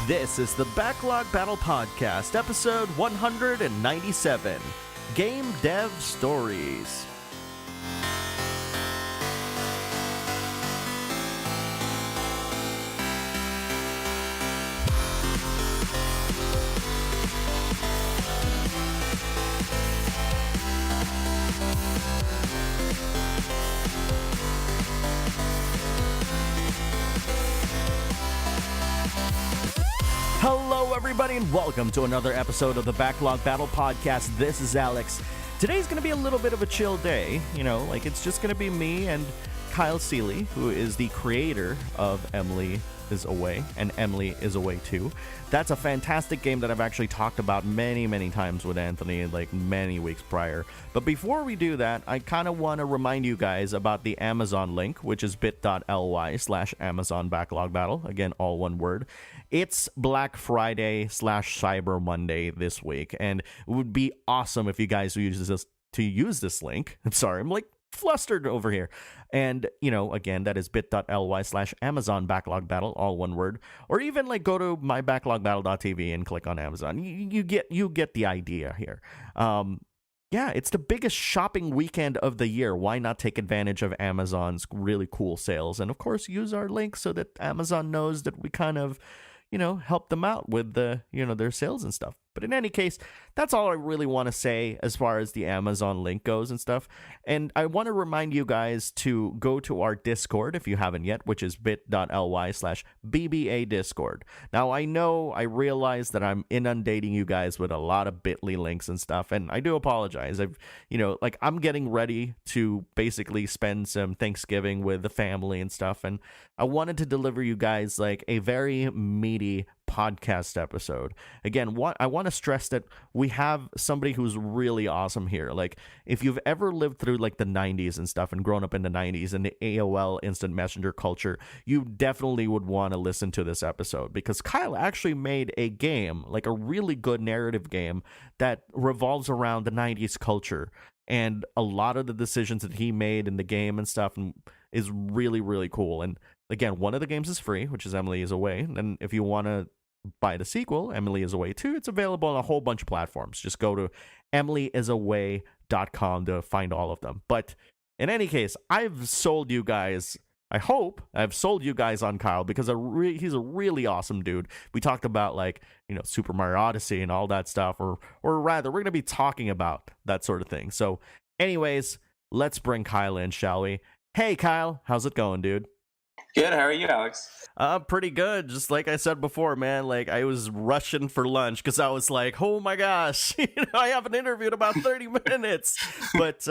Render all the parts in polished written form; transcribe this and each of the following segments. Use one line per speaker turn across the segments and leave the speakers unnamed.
This is the Backlog Battle Podcast, episode 197, Game Dev Stories. Hello, everybody, and welcome to another episode of the Backlog Battle Podcast. This is Alex. Today's going to be a little bit of a chill day, it's just going to be me and Kyle Seeley, who is the creator of Emily is Away, and Emily is Away too. That's a fantastic game that I've actually talked about many times with Anthony, many weeks prior. But before we do that, I kind of want to remind you guys about the Amazon link, which is bit.ly/Amazon Backlog Battle. Again, all one word. It's Black Friday/Cyber Monday this week, and it would be awesome if you guys use this link. I'm sorry, I'm flustered over here. And, again, that is bit.ly/Amazon Backlog Battle, all one word. Or even go to myBacklogBattle.tv and click on Amazon. You get the idea here. Yeah, it's the biggest shopping weekend of the year. Why not take advantage of Amazon's really cool sales? And, of course, use our link so that Amazon knows that we kind of, help them out with their sales and stuff. But in any case, that's all I really want to say as far as the Amazon link goes and stuff. And I want to remind you guys to go to our Discord if you haven't yet, which is bit.ly/BBA Discord. Now, I realize that I'm inundating you guys with a lot of bit.ly links and stuff, and I do apologize. I'm getting ready to basically spend some Thanksgiving with the family and stuff, and I wanted to deliver you guys a very meaty podcast episode. Again, I want to stress that we have somebody who's really awesome here. If you've ever lived through the 90s and stuff and grown up in the 90s and the AOL instant messenger culture, you definitely would want to listen to this episode, because Kyle actually made a game, a really good narrative game that revolves around the 90s culture, and a lot of the decisions that he made in the game and stuff is really, really cool. And again, one of the games is free, which is Emily is Away. And if you want to buy the sequel, Emily is Away 2, it's available on a whole bunch of platforms. Just go to emilyisaway.com to find all of them. But in any case, I've sold you guys. I hope I've sold you guys on Kyle, because he's a really awesome dude. We talked about Super Mario Odyssey and all that stuff, or rather, we're going to be talking about that sort of thing. So anyways, let's bring Kyle in, shall we? Hey, Kyle, how's it going, dude?
Good. How are you, Alex?
Pretty good. Just like I said before, man, I was rushing for lunch because I was like, oh my gosh, I have an interview in about 30 minutes. But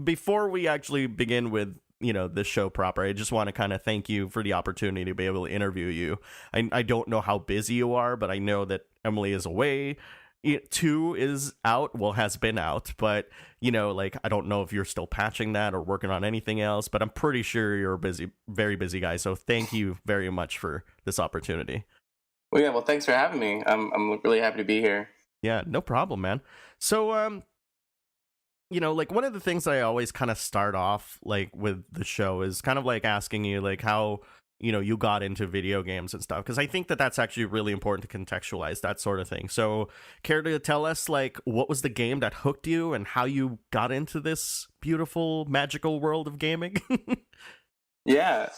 before we actually begin with, the show proper, I just want to kind of thank you for the opportunity to be able to interview you. I don't know how busy you are, but I know that Emily is Away. 2 is out, has been out, but I don't know if you're still patching that or working on anything else, but I'm pretty sure you're a very busy guy. So thank you very much for this opportunity.
Well, thanks for having me. I'm really happy to be here.
Yeah, no problem, man. So, one of the things that I always kind of start off with the show is kind of asking you how you got into video games and stuff, because I think that that's actually really important to contextualize that sort of thing. So care to tell us what was the game that hooked you and how you got into this beautiful magical world of gaming?
Yeah.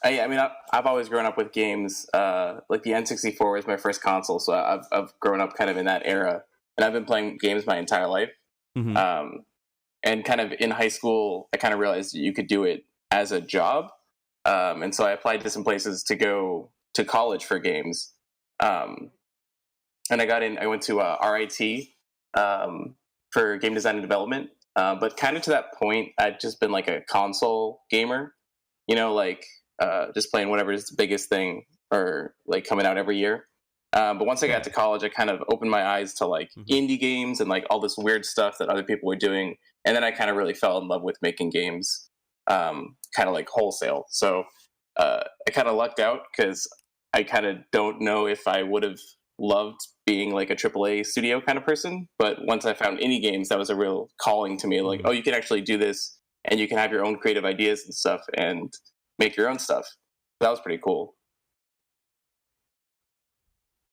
I've always grown up with games. The N64 was my first console, so I've grown up kind of in that era, and I've been playing games my entire life. Mm-hmm. And kind of in high school, I kind of realized you could do it as a job. And so I applied to some places to go to college for games. And I went to RIT for game design and development. But kind of to that point, I'd just been a console gamer, just playing whatever is the biggest thing or coming out every year. But once I got to college, I kind of opened my eyes to indie games and all this weird stuff that other people were doing. And then I kind of really fell in love with making games, kind of wholesale. So I kind of lucked out because I kind of don't know if I would have loved being like a AAA studio kind of person. But once I found indie games, that was a real calling to me. Like, oh, you can actually do this, and you can have your own creative ideas and stuff, and make your own stuff. That was pretty cool.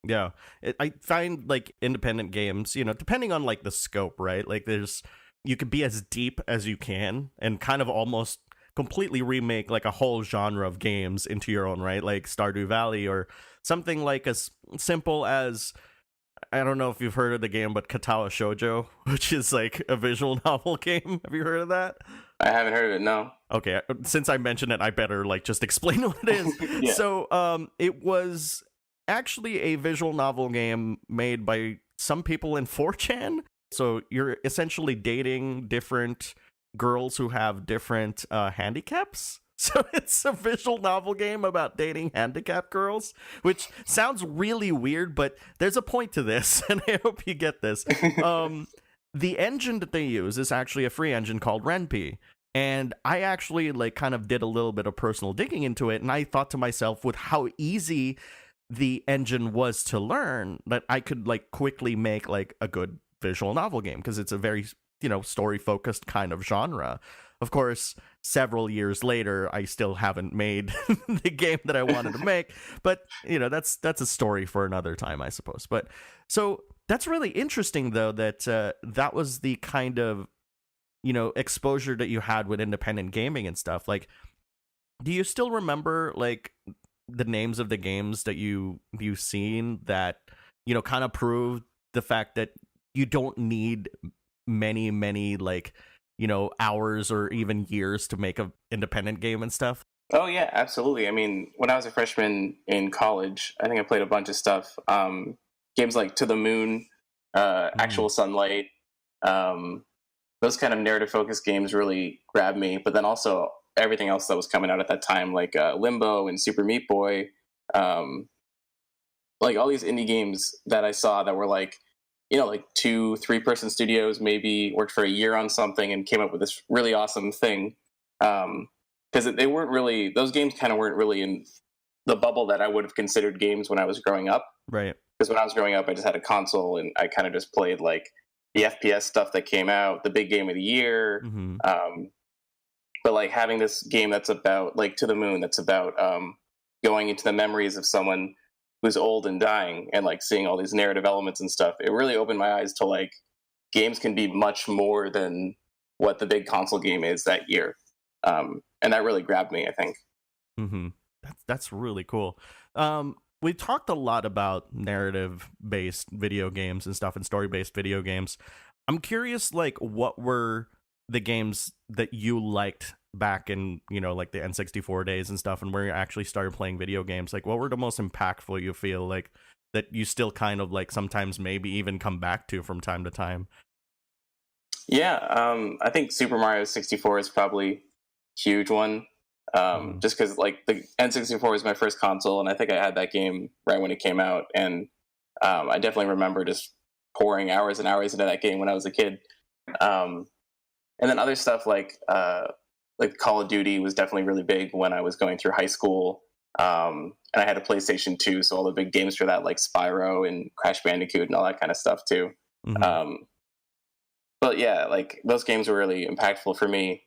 Yeah, I find like independent games, you know, depending on like the scope, right? Like you could be as deep as you can and kind of almost completely remake like a whole genre of games into your own right, like Stardew Valley or something like as simple as, I don't know if you've heard of the game, but Katawa Shoujo, which is like a visual novel game. Have you heard of that?
I haven't heard of it, no.
Okay, since I mentioned it, I better like just explain what it is.
Yeah.
So it was actually a visual novel game made by some people in 4chan. So you're essentially dating different girls who have different handicaps. So it's a visual novel game about dating handicapped girls, which sounds really weird, but there's a point to this, and I hope you get this. The engine that they use is actually a free engine called Ren'Py. And I actually like kind of did a little bit of personal digging into it, and I thought to myself, with how easy the engine was to learn, that I could like quickly make like a good visual novel game, because it's a very, you know, story focused kind of genre. Of course, several years later, I still haven't made the game that I wanted to make, but you know, that's a story for another time, I suppose. But so that's really interesting, though, that that was the kind of, you know, exposure that you had with independent gaming and stuff. Like, do you still remember like the names of the games that you've seen that, you know, kind of proved the fact that you don't need many like, you know, hours or even years to make an independent game and stuff?
Oh yeah, absolutely. I mean, when I was a freshman in college, I think I played a bunch of stuff. Games like To the Moon, Actual Sunlight, those kind of narrative focused games really grabbed me. But then also everything else that was coming out at that time, like Limbo and Super Meat Boy, like all these indie games that I saw that were like, you know, like 2-3 person studios, maybe worked for a year on something and came up with this really awesome thing. Because they weren't really, those games kind of weren't really in the bubble that I would have considered games when I was growing up.
Right.
Because when I was growing up, I just had a console and I kind of just played like the FPS stuff that came out, the big game of the year. But like having this game that's about, like To the Moon, that's about going into the memories of someone who's old and dying, and like seeing all these narrative elements and stuff, it really opened my eyes to like games can be much more than what the big console game is that year. And that really grabbed me, I think.
That's really cool. We talked a lot about narrative-based video games and stuff, and story-based video games. I'm curious, like, what were the games that you liked back in, you know, like the N64 days and stuff, and where you actually started playing video games? Like, what were the most impactful, you feel like, that you still kind of like sometimes maybe even come back to from time to time?
Yeah, I think Super Mario 64 is probably a huge one. Just because like the N64 was my first console, and I think I had that game right when it came out, and I definitely remember just pouring hours and hours into that game when I was a kid. And then other stuff like Call of Duty was definitely really big when I was going through high school, and I had a PlayStation 2, so all the big games for that, like Spyro and Crash Bandicoot and all that kind of stuff too. But yeah, like those games were really impactful for me.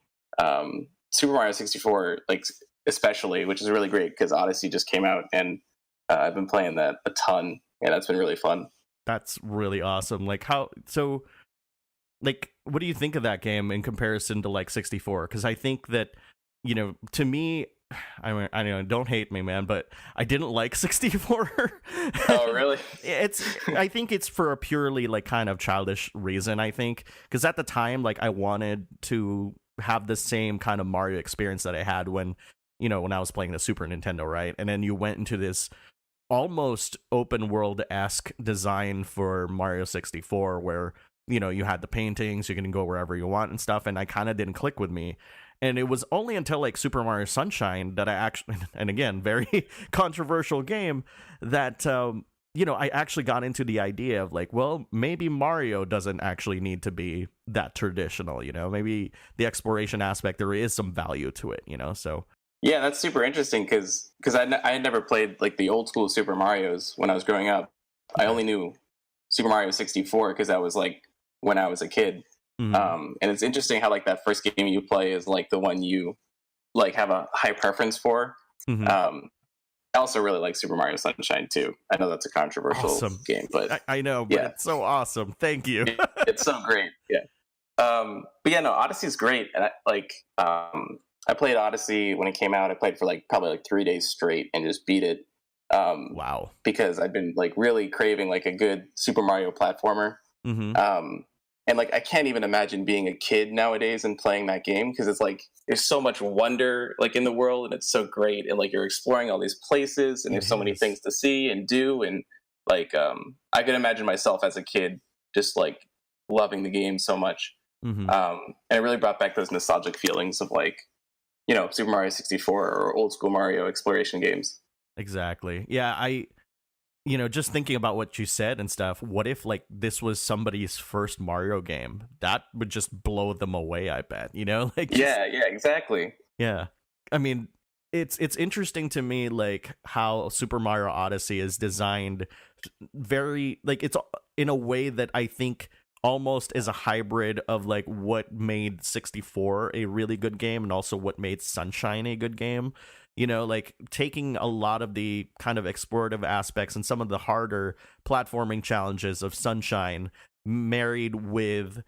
Super Mario 64, like especially, which is really great because Odyssey just came out, and I've been playing that a ton, and that's been really fun.
That's really awesome. Like like, what do you think of that game in comparison to like 64? Because I think that, you know, to me, I mean, I know, don't hate me, man, but I didn't like 64.
Oh, really?
I think it's for a purely like kind of childish reason, I think, because at the time, like, I wanted to have the same kind of Mario experience that I had when I was playing the Super Nintendo, right? And then you went into this almost open world-esque design for Mario 64 where, you know, you had the paintings, you can go wherever you want and stuff, and I kind of didn't click with me. And it was only until like Super Mario Sunshine that I actually, and again, very controversial game, that I actually got into the idea of like, well, maybe Mario doesn't actually need to be that traditional, you know, maybe the exploration aspect, there is some value to it, you know, so
Yeah, that's super interesting because I had never played like the old school Super Mario's when I was growing up. I only knew Super Mario 64 because that was like when I was a kid. And it's interesting how like that first game you play is like the one you like have a high preference for. I also really like Super Mario Sunshine too. I know that's a controversial game, but
I know, but it's so awesome. Thank you.
It's so great. Yeah. But yeah, no, Odyssey's great. And I played Odyssey when it came out. I played for like probably like 3 days straight and just beat it.
Wow.
Because I've been like really craving like a good Super Mario platformer. And like I can't even imagine being a kid nowadays and playing that game because it's like there's so much wonder like in the world and it's so great and like you're exploring all these places and there's so many things to see and do and like I can imagine myself as a kid just like loving the game so much. And it really brought back those nostalgic feelings of like, you know, Super Mario 64 or old school Mario exploration games.
Exactly. Yeah, you know, just thinking about what you said and stuff, what if like this was somebody's first Mario game? That would just blow them away, I bet, you know? Like
yeah, exactly.
Yeah. I mean, it's interesting to me like how Super Mario Odyssey is designed very like it's in a way that I think almost is a hybrid of like what made 64 a really good game and also what made Sunshine a good game. You know, like taking a lot of the kind of explorative aspects and some of the harder platforming challenges of Sunshine married with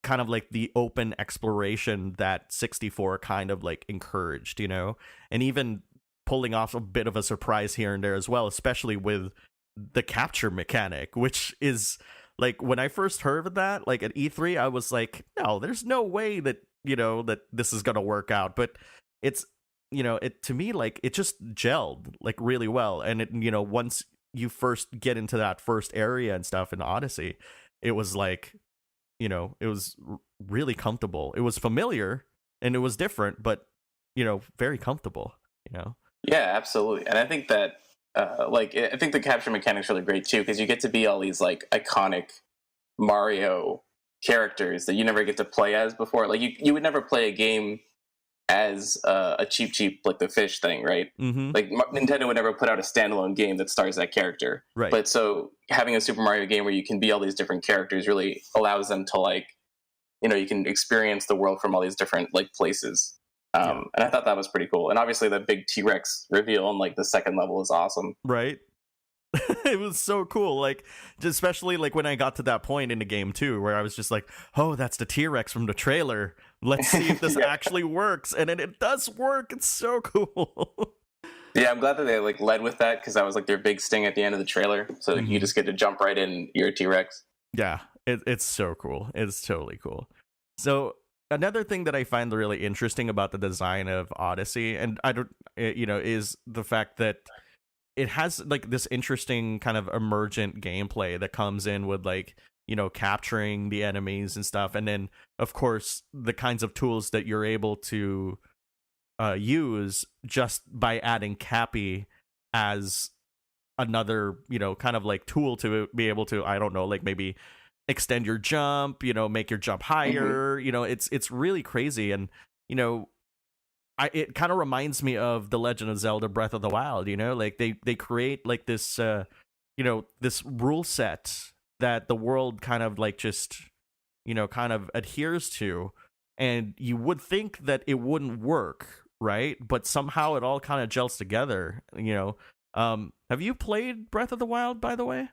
kind of like the open exploration that 64 kind of like encouraged, you know, and even pulling off a bit of a surprise here and there as well, especially with the capture mechanic, which is like when I first heard of that, like at E3, I was like, no, there's no way that, you know, that this is going to work out. But it's, you know, it to me, like it just gelled like really well. And it, you know, once you first get into that first area and stuff in Odyssey, it was like, you know, it was really comfortable. It was familiar and it was different, but, you know, very comfortable, you know?
Yeah, absolutely. And I think that, I think the capture mechanic's really great too, because you get to be all these like iconic Mario characters that you never get to play as before. Like you would never play a game as a cheap like the fish thing, right? Like Nintendo would never put out a standalone game that stars that character,
right? But
so having a Super Mario game where you can be all these different characters really allows them to like, you know, you can experience the world from all these different like places. And I thought that was pretty cool. And obviously the big T-Rex reveal on like the second level is awesome,
right? It was so cool, like especially like when I got to that point in the game too where I was just like, oh, that's the T-Rex from the trailer, let's see if this actually works. And it does work. It's so cool.
Yeah, I'm glad that they like led with that because that was like their big sting at the end of the trailer, so you just get to jump right in your T-Rex.
Yeah, it's so cool. It's totally cool. So another thing that I find really interesting about the design of Odyssey, and I don't, you know, is the fact that it has like this interesting kind of emergent gameplay that comes in with like, you know, capturing the enemies and stuff. And then of course the kinds of tools that you're able to use just by adding Cappy as another, you know, kind of like tool to be able to, I don't know, like maybe extend your jump, you know, make your jump higher, you know, it's really crazy. And, you know, it kind of reminds me of The Legend of Zelda Breath of the Wild, you know, like they create like this, you know, this rule set that the world kind of like just, you know, kind of adheres to. And you would think that it wouldn't work, right? But somehow it all kind of gels together, you know. Have you played Breath of the Wild, by the way?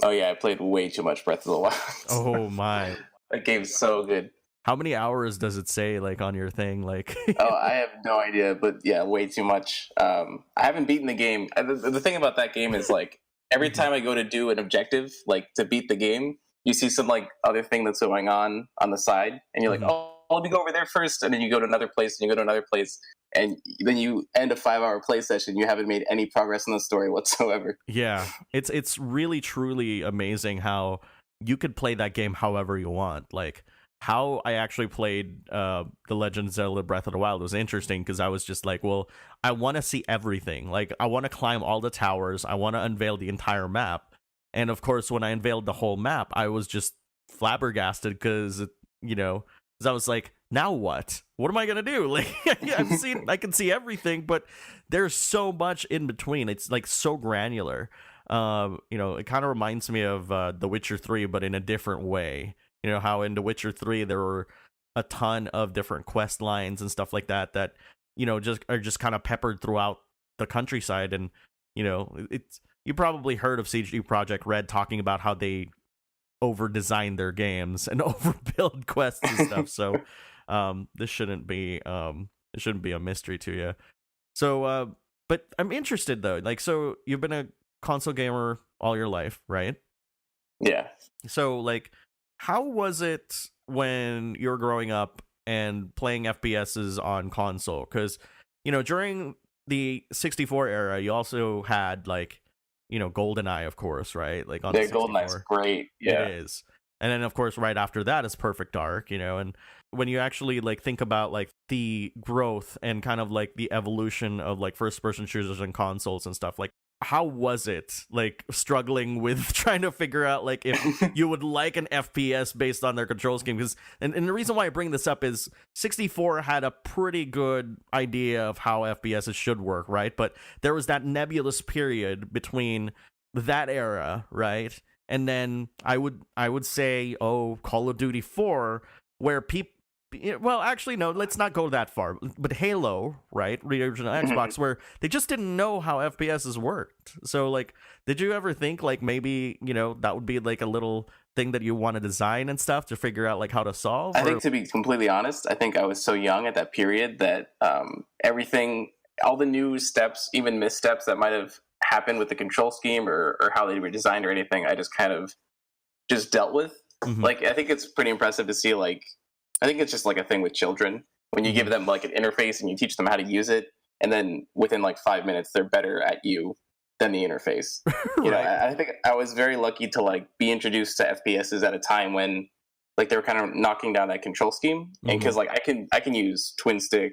Oh, yeah, I played way too much Breath of the Wild.
Oh, my.
That game's so good.
How many hours does it say, like, on your thing? Like,
oh, I have no idea, but yeah, way too much. I haven't beaten the game. The thing about that game is, like, every time I go to do an objective, like, to beat the game, you see some, like, other thing that's going on the side, and you're like, oh, let me go over there first, and then you go to another place, and you go to another place, and then you end a 5-hour play session, you haven't made any progress in the story whatsoever.
Yeah, it's really, truly amazing how you could play that game however you want. Like, how I actually played The Legend of Zelda Breath of the Wild was interesting because I was just like, well, I want to see everything. Like, I want to climb all the towers. I want to unveil the entire map. And of course, when I unveiled the whole map, I was just flabbergasted because, you know, because I was like, now what? What am I gonna do? Like, I can see everything, but there's so much in between. It's like so granular. It kind of reminds me of The Witcher 3, but in a different way. You know how in The Witcher 3 there were a ton of different quest lines and stuff like that just are just kind of peppered throughout the countryside, and it's you probably heard of CD Projekt Red talking about how they over-design their games and overbuild quests and stuff. So this shouldn't be a mystery to you. So but I'm interested though. Like, so you've been a console gamer all your life, right?
Yeah.
So like, how was it when you were growing up and playing FPSs on console? Because during the 64 era, you also had like GoldenEye, of course, right? Like on the 64.
GoldenEye's great. Yeah,
it is. And then of course right after that is Perfect Dark, and when you actually like think about like the growth and kind of like the evolution of like first person shooters and consoles and stuff, like how was it like struggling with trying to figure out like if you would like an FPS based on their control scheme? Because and the reason why I bring this up is 64 had a pretty good idea of how FPSs should work, right? But there was that nebulous period between that era, right? And then I would say, Call of Duty 4, where people, well, actually, no, let's not go that far. But Halo, right, the original Xbox, where they just didn't know how FPSs worked. So, like, did you ever think, like, maybe, that would be, like, a little thing that you want to design and stuff to figure out, like, how to solve?
I think, to be completely honest, I think I was so young at that period that everything, all the new steps, even missteps that might have happened with the control scheme or how they were designed or anything, I just kind of just dealt with. Mm-hmm. Like, I think it's pretty impressive to see, like, I think it's just like a thing with children when you give them like an interface and you teach them how to use it, and then within like 5 minutes they're better at you than the interface. Right. I think I was very lucky to like be introduced to FPSs at a time when like they were kind of knocking down that control scheme, and because like I can use twin stick,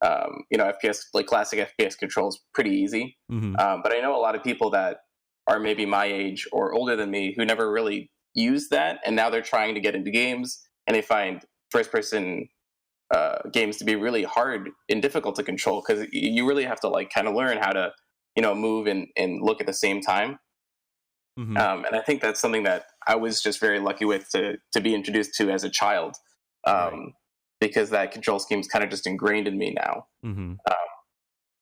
FPS, like classic FPS controls pretty easy. But I know a lot of people that are maybe my age or older than me who never really used that, and now they're trying to get into games and they find first-person games to be really hard and difficult to control, because you really have to like kind of learn how to move and look at the same time. And I think that's something that I was just very lucky with to be introduced to as a child, because that control scheme is kind of just ingrained in me now.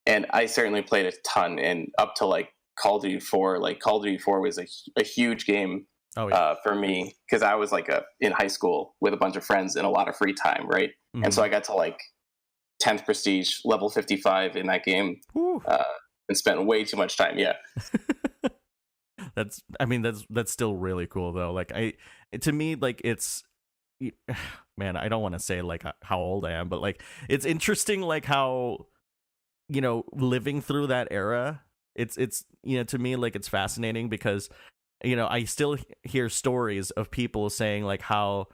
And I certainly played a ton, and up to like Call of Duty 4. Like Call of Duty 4 was a huge game. For me, because I was like in high school with a bunch of friends and a lot of free time, right? And so I got to like 10th prestige, level 55 in that game, and spent way too much time. Yeah.
That's still really cool though. Like to me, like it's, man, I don't want to say like how old I am, but like it's interesting, like how living through that era. It's to me, like it's fascinating because I still hear stories of people saying like how,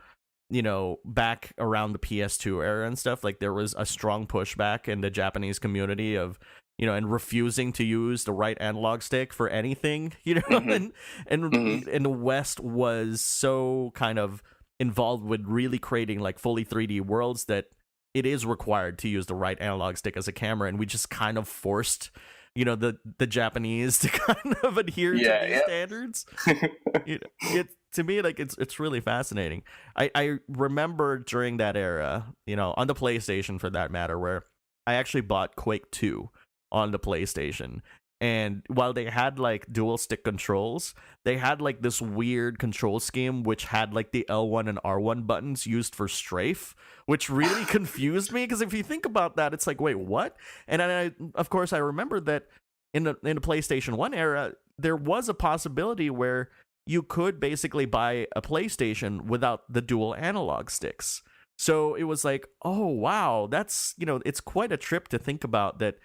back around the PS2 era and stuff, like there was a strong pushback in the Japanese community of, and refusing to use the right analog stick for anything, and the West was so kind of involved with really creating like fully 3D worlds that it is required to use the right analog stick as a camera, and we just kind of forced the Japanese to kind of adhere to these standards. To me, like it's really fascinating. I remember during that era, on the PlayStation for that matter, where I actually bought Quake 2 on the PlayStation, and while they had like dual stick controls, they had like this weird control scheme which had like the L1 and R1 buttons used for strafe, which really confused me, because if you think about that, it's like, wait, what? And I remember that in the PlayStation 1 era, there was a possibility where you could basically buy a PlayStation without the dual analog sticks. So it was like, oh wow, that's it's quite a trip to think about that.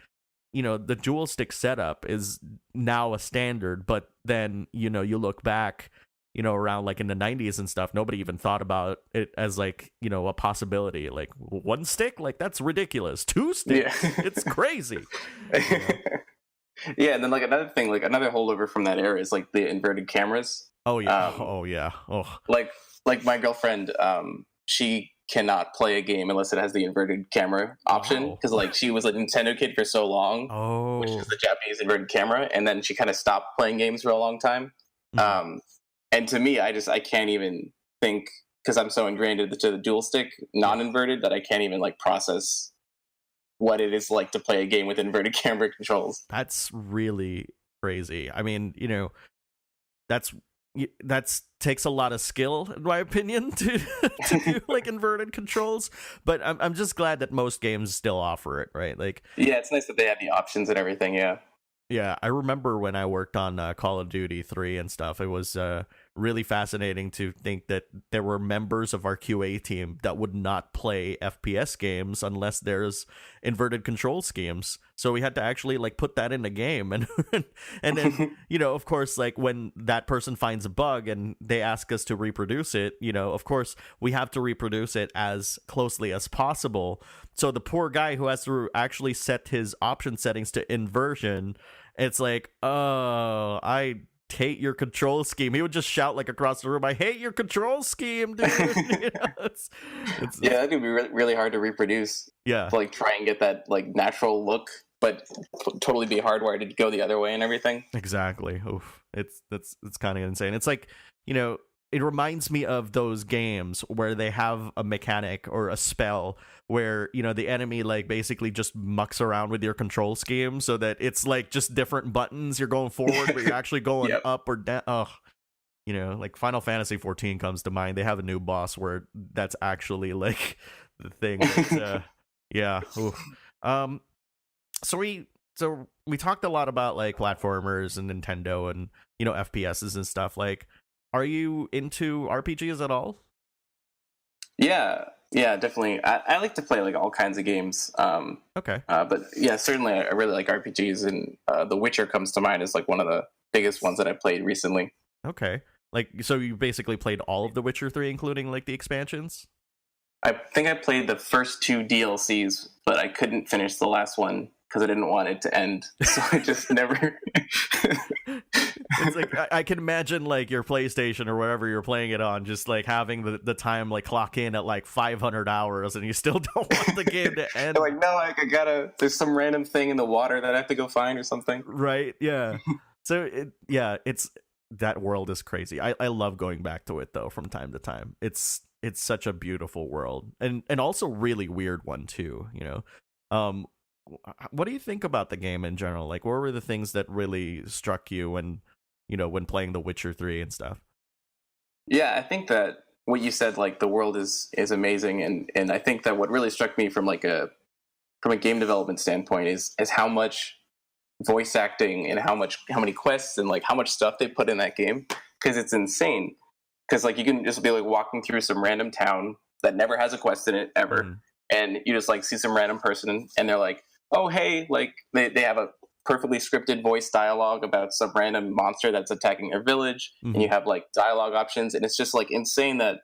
The dual stick setup is now a standard, but then, you look back, around like in the 90s and stuff, nobody even thought about it as like, a possibility. Like one stick, like that's ridiculous. Two sticks, it's crazy.
Yeah, and then like another thing, like another holdover from that era is like the inverted cameras.
Oh yeah.
Like my girlfriend, she cannot play a game unless it has the inverted camera option, because like she was a Nintendo kid for so long, which is the Japanese inverted camera, and then she kind of stopped playing games for a long time. And to me, I can't even think, because I'm so ingrained into the dual stick non-inverted, that I can't even like process what it is like to play a game with inverted camera controls.
That's really crazy. I mean, that's takes a lot of skill, in my opinion, to do like inverted controls. But I'm just glad that most games still offer it, right? Like,
yeah, it's nice that they have the options and everything.
Yeah, I remember when I worked on Call of Duty 3 and stuff, it was really fascinating to think that there were members of our QA team that would not play FPS games unless there's inverted control schemes. So we had to actually like put that in the game. And then, of course, like when that person finds a bug and they ask us to reproduce it, of course, we have to reproduce it as closely as possible. So the poor guy who has to actually set his option settings to inversion, it's like, oh, I hate your control scheme. He would just shout like across the room, I hate your control scheme, dude.
That could be really hard to reproduce.
Yeah.
To, like, try and get that like natural look, but totally be hardwired to go the other way and everything.
Exactly. Oof. It's kind of insane. It's like, it reminds me of those games where they have a mechanic or a spell where, the enemy like basically just mucks around with your control scheme so that it's like just different buttons. You're going forward, but you're actually going up or down. Oh, like Final Fantasy 14 comes to mind. They have a new boss where that's actually like the thing. That, yeah. Oof. So we talked a lot about like platformers and Nintendo and, FPSs and stuff. Like, are you into RPGs at all?
Yeah, definitely. I like to play like all kinds of games.
Okay.
But yeah, certainly I really like RPGs, and The Witcher comes to mind as like one of the biggest ones that I played recently.
Okay. Like, so you basically played all of The Witcher 3, including like the expansions?
I think I played the first 2 DLCs, but I couldn't finish the last one because I didn't want it to end. So I just never...
It's like, I can imagine like your PlayStation or whatever you're playing it on, just like having the time like clock in at like 500 hours and you still don't want the game to end.
Like, no, I gotta, there's some random thing in the water that I have to go find or something.
Right, yeah. So, it's, that world is crazy. I love going back to it though from time to time. It's such a beautiful world and also really weird one too, What do you think about the game in general? Like, what were the things that really struck you when playing The Witcher 3 and stuff?
Yeah, I think that what you said, like the world is amazing, and I think that what really struck me from a game development standpoint is how much voice acting and how many quests and like how much stuff they put in that game, because it's insane. Because like you can just be like walking through some random town that never has a quest in it ever, and you just like see some random person and they're like, oh hey, like they have a perfectly scripted voice dialogue about some random monster that's attacking their village, and you have like dialogue options, and it's just like insane that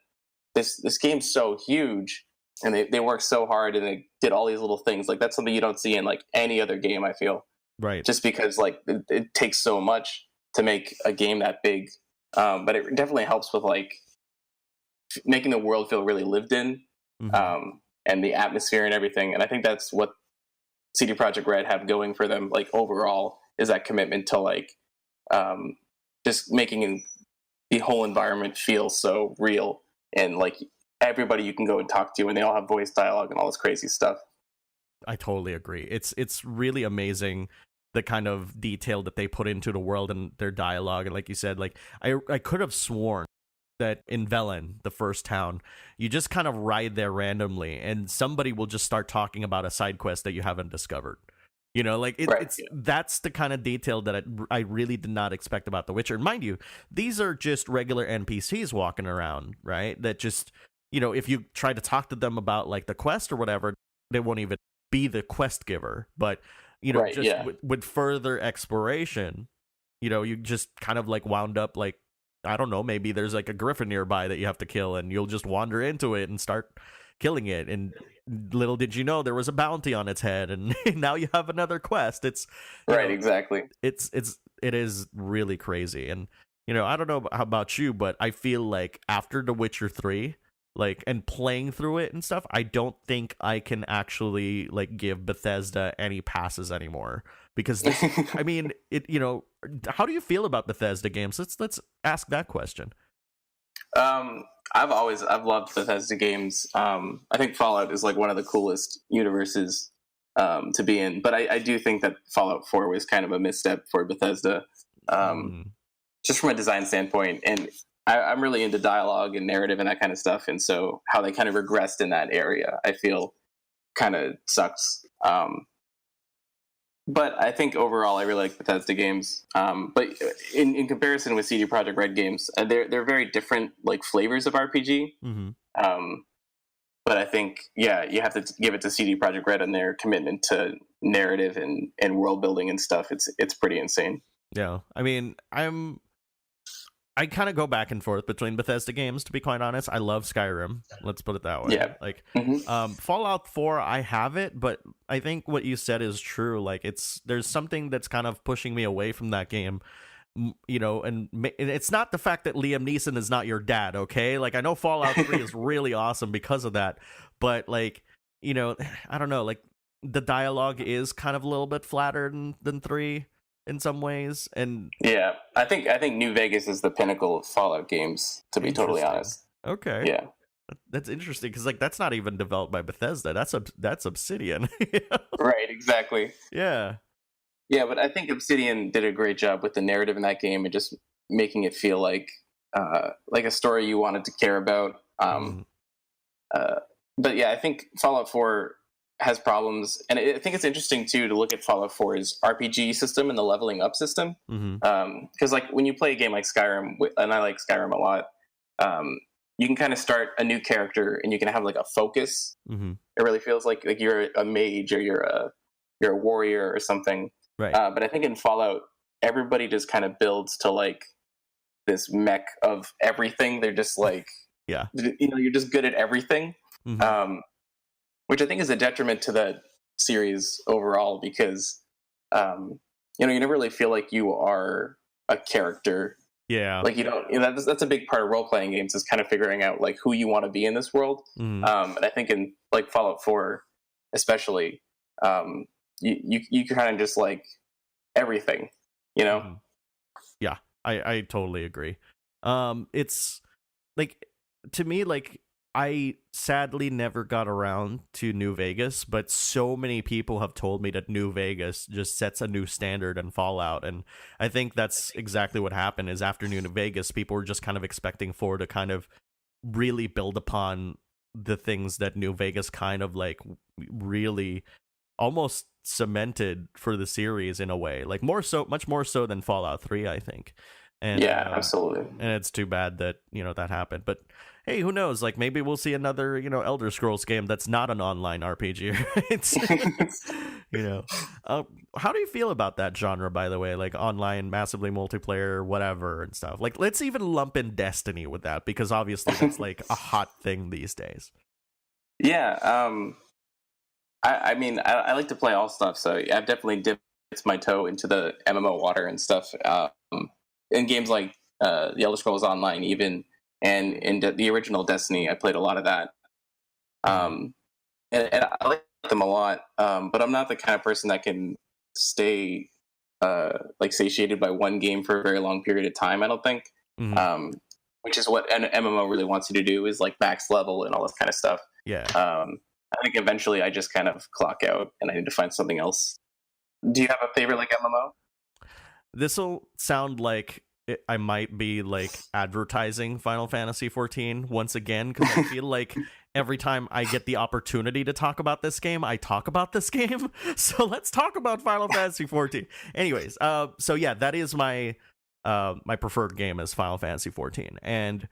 this game's so huge, and they work so hard, and they did all these little things. Like that's something you don't see in like any other game, I feel.
Right.
Just because like it takes so much to make a game that big. But it definitely helps with like making the world feel really lived in, and the atmosphere and everything. And I think that's what CD Projekt Red have going for them, like overall, is that commitment to like just making the whole environment feel so real, and like everybody you can go and talk to, and they all have voice dialogue and all this crazy stuff.
I totally agree. It's really amazing the kind of detail that they put into the world and their dialogue. And like you said, like I could have sworn that in Velen, the first town, you just kind of ride there randomly and somebody will just start talking about a side quest that you haven't discovered. That's the kind of detail that I really did not expect about The Witcher. And mind you, these are just regular NPCs walking around, right? That just, if you try to talk to them about like the quest or whatever, they won't even be the quest giver. But with further exploration, you just kind of like wound up like, I don't know, maybe there's like a griffin nearby that you have to kill, and you'll just wander into it and start killing it. And little did you know there was a bounty on its head, and now you have another quest. It's
right, exactly.
It is really crazy. And I don't know about you, but I feel like after The Witcher 3, like, and playing through it and stuff, I don't think I can actually like give Bethesda any passes anymore, because this, I mean, it, you know, how do you feel about Bethesda games? Let's ask that question.
I've loved Bethesda games. I think Fallout is like one of the coolest universes to be in, but I do think that Fallout 4 was kind of a misstep for Bethesda, just from a design standpoint. And I'm really into dialogue and narrative and that kind of stuff, and so how they kind of regressed in that area, I feel, kind of sucks. But I think overall, I really like Bethesda games. But in comparison with CD Projekt Red games, they're very different, like, flavors of RPG. But I think, yeah, you have to give it to CD Projekt Red and their commitment to narrative and world building and stuff. It's pretty insane.
Yeah, I mean, I kind of go back and forth between Bethesda games, to be quite honest. I love Skyrim. Let's put it that way.
Yeah.
Like, Fallout 4, I have it, but I think what you said is true. Like, there's something that's kind of pushing me away from that game, you know, and it's not the fact that Liam Neeson is not your dad, okay? Like, I know Fallout 3 is really awesome because of that, but, like, you know, I don't know, like, the dialogue is kind of a little bit flatter than 3. In some ways, and
yeah, I think New Vegas is the pinnacle of Fallout games, to be totally honest.
Okay,
yeah,
that's interesting, because like that's not even developed by Bethesda. That's Obsidian.
Right, exactly.
Yeah,
but I think Obsidian did a great job with the narrative in that game and just making it feel like a story you wanted to care about. But yeah, I think Fallout 4 has problems, and I think it's interesting too to look at Fallout 4's RPG system and the leveling up system, because like when you play a game like Skyrim, and I like Skyrim a lot, you can kind of start a new character and you can have like a focus. It really feels like you're a mage or you're a warrior or something, right? But I think in Fallout, everybody just kind of builds to like this mech of everything. They're just like, you know, you're just good at everything. Which I think is a detriment to the series overall, because, you know, you never really feel like you are a character. Yeah. Like, you don't, you know, that's a big part of role-playing games, is kind of figuring out, like, who you want to be in this world. And I think in, like, Fallout 4, especially, you kind of just, like, everything, you know?
Yeah, I totally agree. It's, like, to me, like, I sadly never got around to New Vegas, but so many people have told me that New Vegas just sets a new standard in Fallout, and I think that's exactly what happened. Is after New Vegas, people were just kind of expecting 4 to kind of really build upon the things that New Vegas kind of like really almost cemented for the series in a way, like much more so than Fallout 3, I think. And,
yeah, absolutely.
And it's too bad that, you know, that happened. But hey, who knows? Like, maybe we'll see another, you know, Elder Scrolls game that's not an online RPG. You know, how do you feel about that genre, by the way? Like online, massively multiplayer, whatever and stuff. Like, let's even lump in Destiny with that, because obviously that's like a hot thing these days.
Yeah. I mean, I like to play all stuff, so I've definitely dipped my toe into the MMO water and stuff. In games like the Elder Scrolls Online, even, and in the original Destiny, I played a lot of that. And I like them a lot, but I'm not the kind of person that can stay like satiated by one game for a very long period of time, I don't think. Which is what an MMO really wants you to do, is like max level and all this kind of stuff. Yeah. I think eventually I just kind of clock out and I need to find something else. Do you have a favorite like MMO?
This'll sound like I might be like advertising Final Fantasy XIV once again, because I feel like every time I get the opportunity to talk about this game, I talk about this game. So let's talk about Final Fantasy XIV. Anyways, so yeah, that is my preferred game is Final Fantasy XIV, and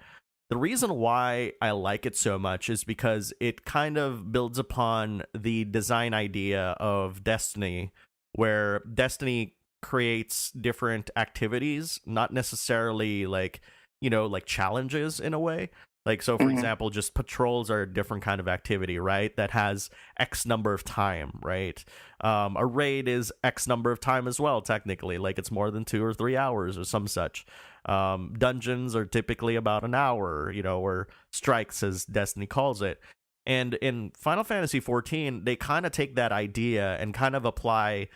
the reason why I like it so much is because it kind of builds upon the design idea of Destiny, where Destiny creates different activities, not necessarily like, you know, like challenges in a way. Like, so for example, just patrols are a different kind of activity, right? That has X number of time, right? A raid is X number of time as well, technically. Like, it's more than 2 or 3 hours or some such. Dungeons are typically about an hour, or strikes, as Destiny calls it. And in Final Fantasy XIV, they kind of take that idea and kind of apply,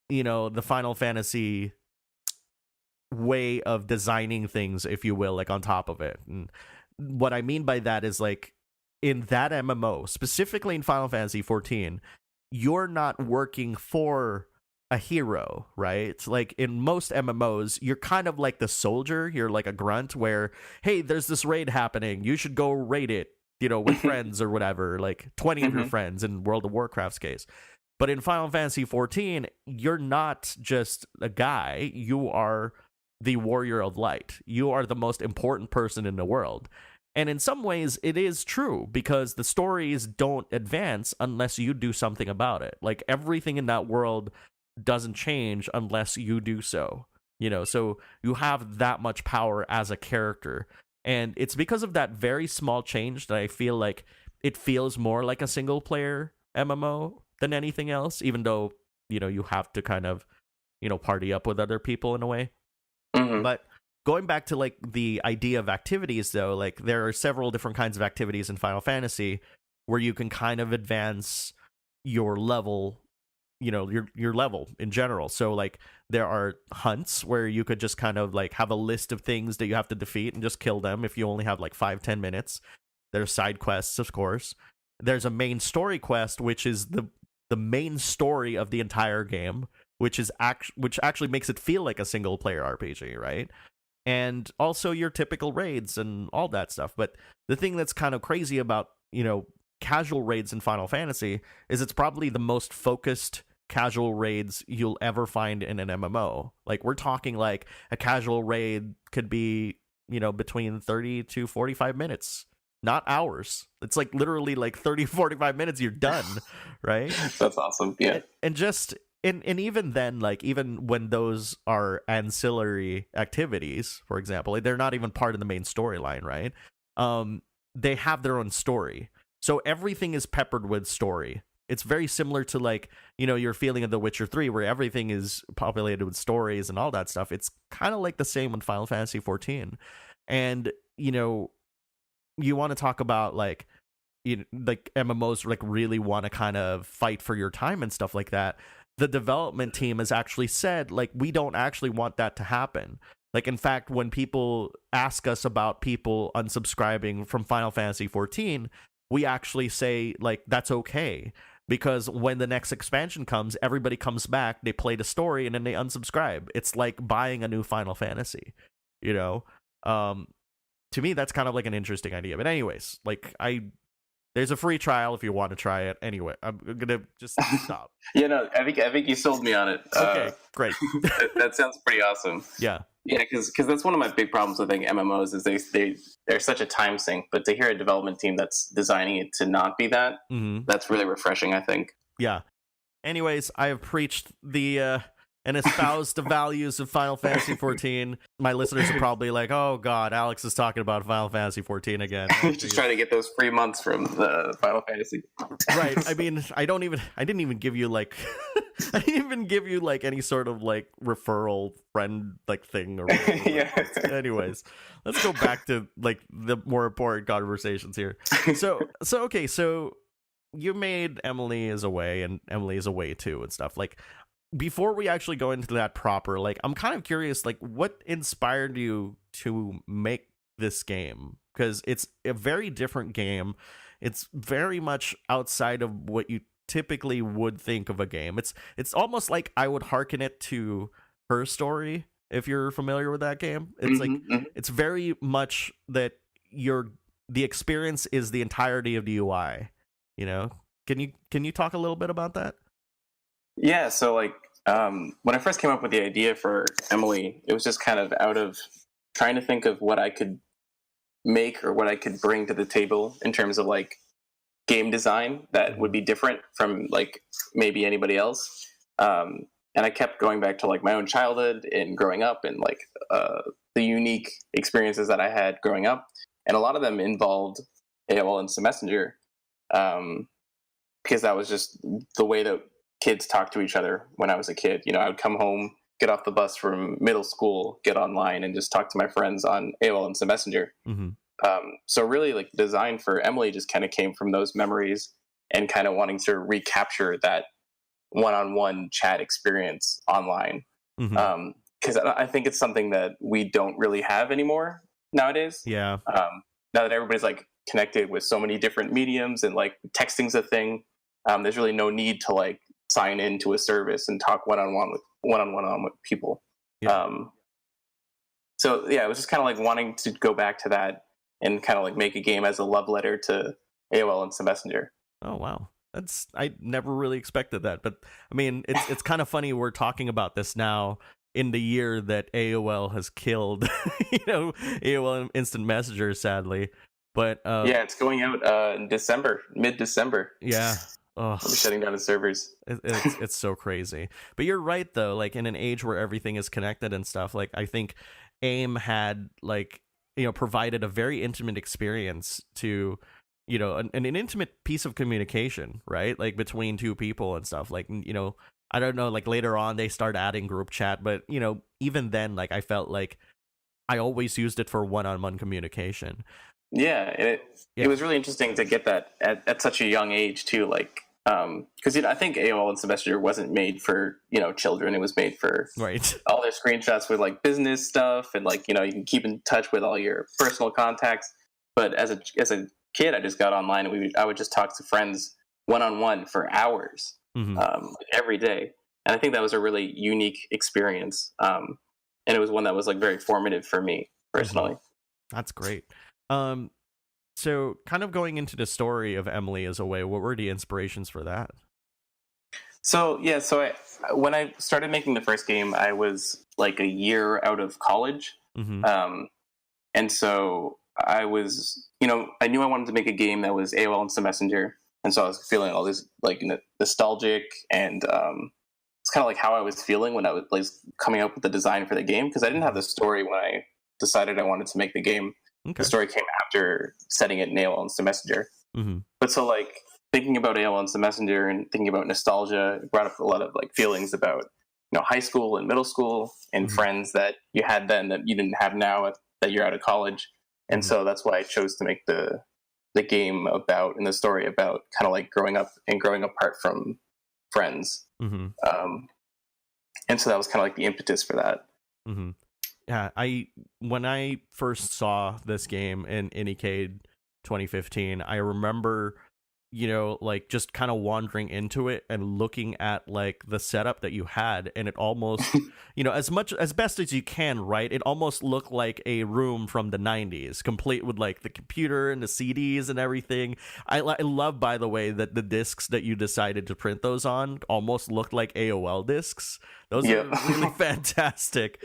the Final Fantasy way of designing things, if you will, like on top of it. And what I mean by that is, like, in that MMO, specifically in Final Fantasy XIV, you're not working for a hero, right? Like, in most MMOs, you're kind of like the soldier. You're like a grunt where, hey, there's this raid happening. You should go raid it, with friends or whatever, like 20 of your friends in World of Warcraft's case. But in Final Fantasy XIV, you're not just a guy. You are the warrior of light. You are the most important person in the world. And in some ways, it is true, because the stories don't advance unless you do something about it. Like, everything in that world doesn't change unless you do so. So you have that much power as a character. And it's because of that very small change that I feel like it feels more like a single player MMO than anything else, even though, you have to kind of, party up with other people in a way. But going back to, like, the idea of activities, though, like, there are several different kinds of activities in Final Fantasy where you can kind of advance your level, your level in general. So, like, there are hunts where you could just kind of, like, have a list of things that you have to defeat and just kill them if you only have, like, 5-10 minutes. There's side quests, of course. There's a main story quest, which is the main story of the entire game, which actually makes it feel like a single player RPG, right? And also your typical raids and all that stuff. But the thing that's kind of crazy about, casual raids in Final Fantasy is it's probably the most focused casual raids you'll ever find in an MMO. Like, we're talking like a casual raid could be, between 30 to 45 minutes, not hours. It's like literally like 30, 45 minutes, you're done, right?
That's awesome. Yeah.
And just... And even then, like, even when those are ancillary activities, for example, they're not even part of the main storyline, right? They have their own story. So everything is peppered with story. It's very similar to, like, your feeling of The Witcher 3, where everything is populated with stories and all that stuff. It's kind of like the same in Final Fantasy XIV. And, you want to talk about, like, like MMOs, like, really want to kind of fight for your time and stuff like that. The development team has actually said, like, we don't actually want that to happen. Like, in fact, when people ask us about people unsubscribing from Final Fantasy XIV, we actually say, like, that's okay. Because when the next expansion comes, everybody comes back, they play the story, and then they unsubscribe. It's like buying a new Final Fantasy, To me, that's kind of like an interesting idea. But anyways, like, there's a free trial if you want to try it. Anyway, I'm gonna just stop.
Yeah, no, I think you sold me on it.
Okay, great.
that sounds pretty awesome.
Yeah,
because that's one of my big problems with MMOs is they're such a time sink. But to hear a development team that's designing it to not be that, that's really refreshing, I think.
Yeah. Anyways, I have preached and espoused the values of Final Fantasy XIV. My listeners are probably like, "Oh God, Alex is talking about Final Fantasy XIV again."
Just trying to get those free months from the Final Fantasy.
Right. I mean, I didn't even give you like, I didn't even give you like any sort of like referral friend like thing or whatever.
Yeah.
Anyways, let's go back to like the more important conversations here. So okay, so you made Emily is Away and Emily is Away too and stuff like. Before we actually go into that proper, like, I'm kind of curious, like, what inspired you to make this game? Because it's a very different game. It's very much outside of what you typically would think of a game. It's almost like I would hearken it to Her Story, if you're familiar with that game. It's it's very much that the experience is the entirety of the UI. Can you talk a little bit about that?
Yeah, so like when I first came up with the idea for Emily, it was just kind of out of trying to think of what I could make or what I could bring to the table in terms of like game design that would be different from like maybe anybody else. And I kept going back to like my own childhood and growing up and like the unique experiences that I had growing up. and a lot of them involved AOL Instant Messenger, because that was just the way that kids talked to each other when I was a kid. I would come home, get off the bus from middle school, get online, and just talk to my friends on AOL Instant Messenger.
Mm-hmm.
So really, like, the design for Emily just kind of came from those memories and kind of wanting to recapture that one-on-one chat experience online.
Mm-hmm.
Because I think it's something that we don't really have anymore nowadays.
Yeah.
Now that everybody's like connected with so many different mediums and like texting's a thing, there's really no need to like sign into a service and talk one-on-one with people.
Yeah.
So yeah, it was just kind of like wanting to go back to that and kind of like make a game as a love letter to AOL Instant Messenger.
Oh wow. I never really expected that, but I mean, it's kind of funny we're talking about this now in the year that AOL has killed, AOL Instant Messenger, sadly. But
yeah, it's going out in mid-December.
Yeah.
We'll be shutting down the servers.
It's so crazy. But you're right though, like in an age where everything is connected and stuff, like I think AIM had like, provided a very intimate experience to, an intimate piece of communication, right? Like between two people and stuff. Like, I don't know, like later on they start adding group chat, but even then, like I felt like I always used it for one-on-one communication.
Yeah, it was really interesting to get that at such a young age too. Like, because I think AOL Instant Messenger wasn't made for children. It was made for all their screenshots with like business stuff, and like you can keep in touch with all your personal contacts. But as a kid, I just got online and I would just talk to friends one-on-one for hours, every day. And I think that was a really unique experience, and it was one that was like very formative for me personally.
That's great. So kind of going into the story of Emily as a way, what were the inspirations for that?
So when I started making the first game, I was like a year out of college.
Mm-hmm.
And so I was, I knew I wanted to make a game that was AOL Instant Messenger. And so I was feeling all this like nostalgic, and it's kind of like how I was feeling when I was like coming up with the design for the game, because I didn't have the story when I decided I wanted to make the game.
Okay.
The story came after setting it in AOL Instant Messenger.
Mm-hmm.
But so like thinking about AOL Instant Messenger and thinking about nostalgia, it brought up a lot of like feelings about high school and middle school and friends that you had then that you didn't have now that you're out of college. And so that's why I chose to make the game about, and the story about, kind of like growing up and growing apart from friends.
Mm-hmm.
And so that was kind of like the impetus for that.
Mm-hmm. Yeah, when I first saw this game in Anycade 2015, I remember, like just kind of wandering into it and looking at like the setup that you had, and it almost, as best as you can, right? It almost looked like a room from the 90s, complete with like the computer and the CDs and everything. I love, by the way, that the discs that you decided to print those on almost looked like AOL discs. Those are really fantastic.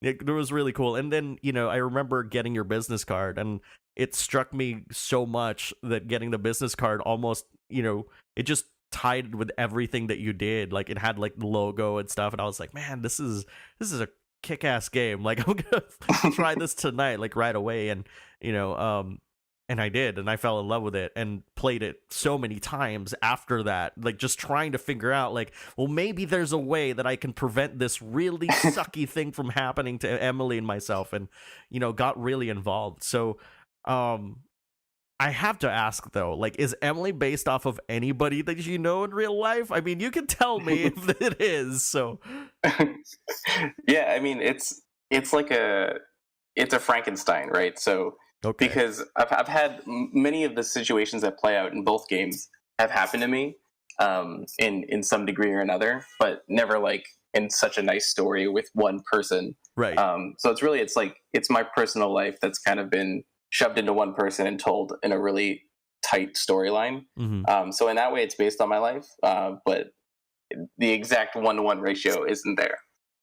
It was really cool. And then, I remember getting your business card, and it struck me so much that getting the business card almost, it just tied with everything that you did. Like it had like the logo and stuff. And I was like, man, this is a kick-ass game. Like I'm going to try this tonight, like right away. And, and I did, and I fell in love with it and played it so many times after that, like just trying to figure out like, well, maybe there's a way that I can prevent this really sucky thing from happening to Emily and myself, and, got really involved. So, I have to ask though, like, is Emily based off of anybody that you know in real life? I mean, you can tell me if it is, so.
Yeah, I mean, it's like it's a Frankenstein, right? So, okay. Because I've had many of the situations that play out in both games have happened to me, in some degree or another, but never like in such a nice story with one person.
Right.
So it's my personal life that's kind of been shoved into one person and told in a really tight storyline. Mm-hmm. So in that way, it's based on my life, but the exact 1-to-1 ratio isn't there.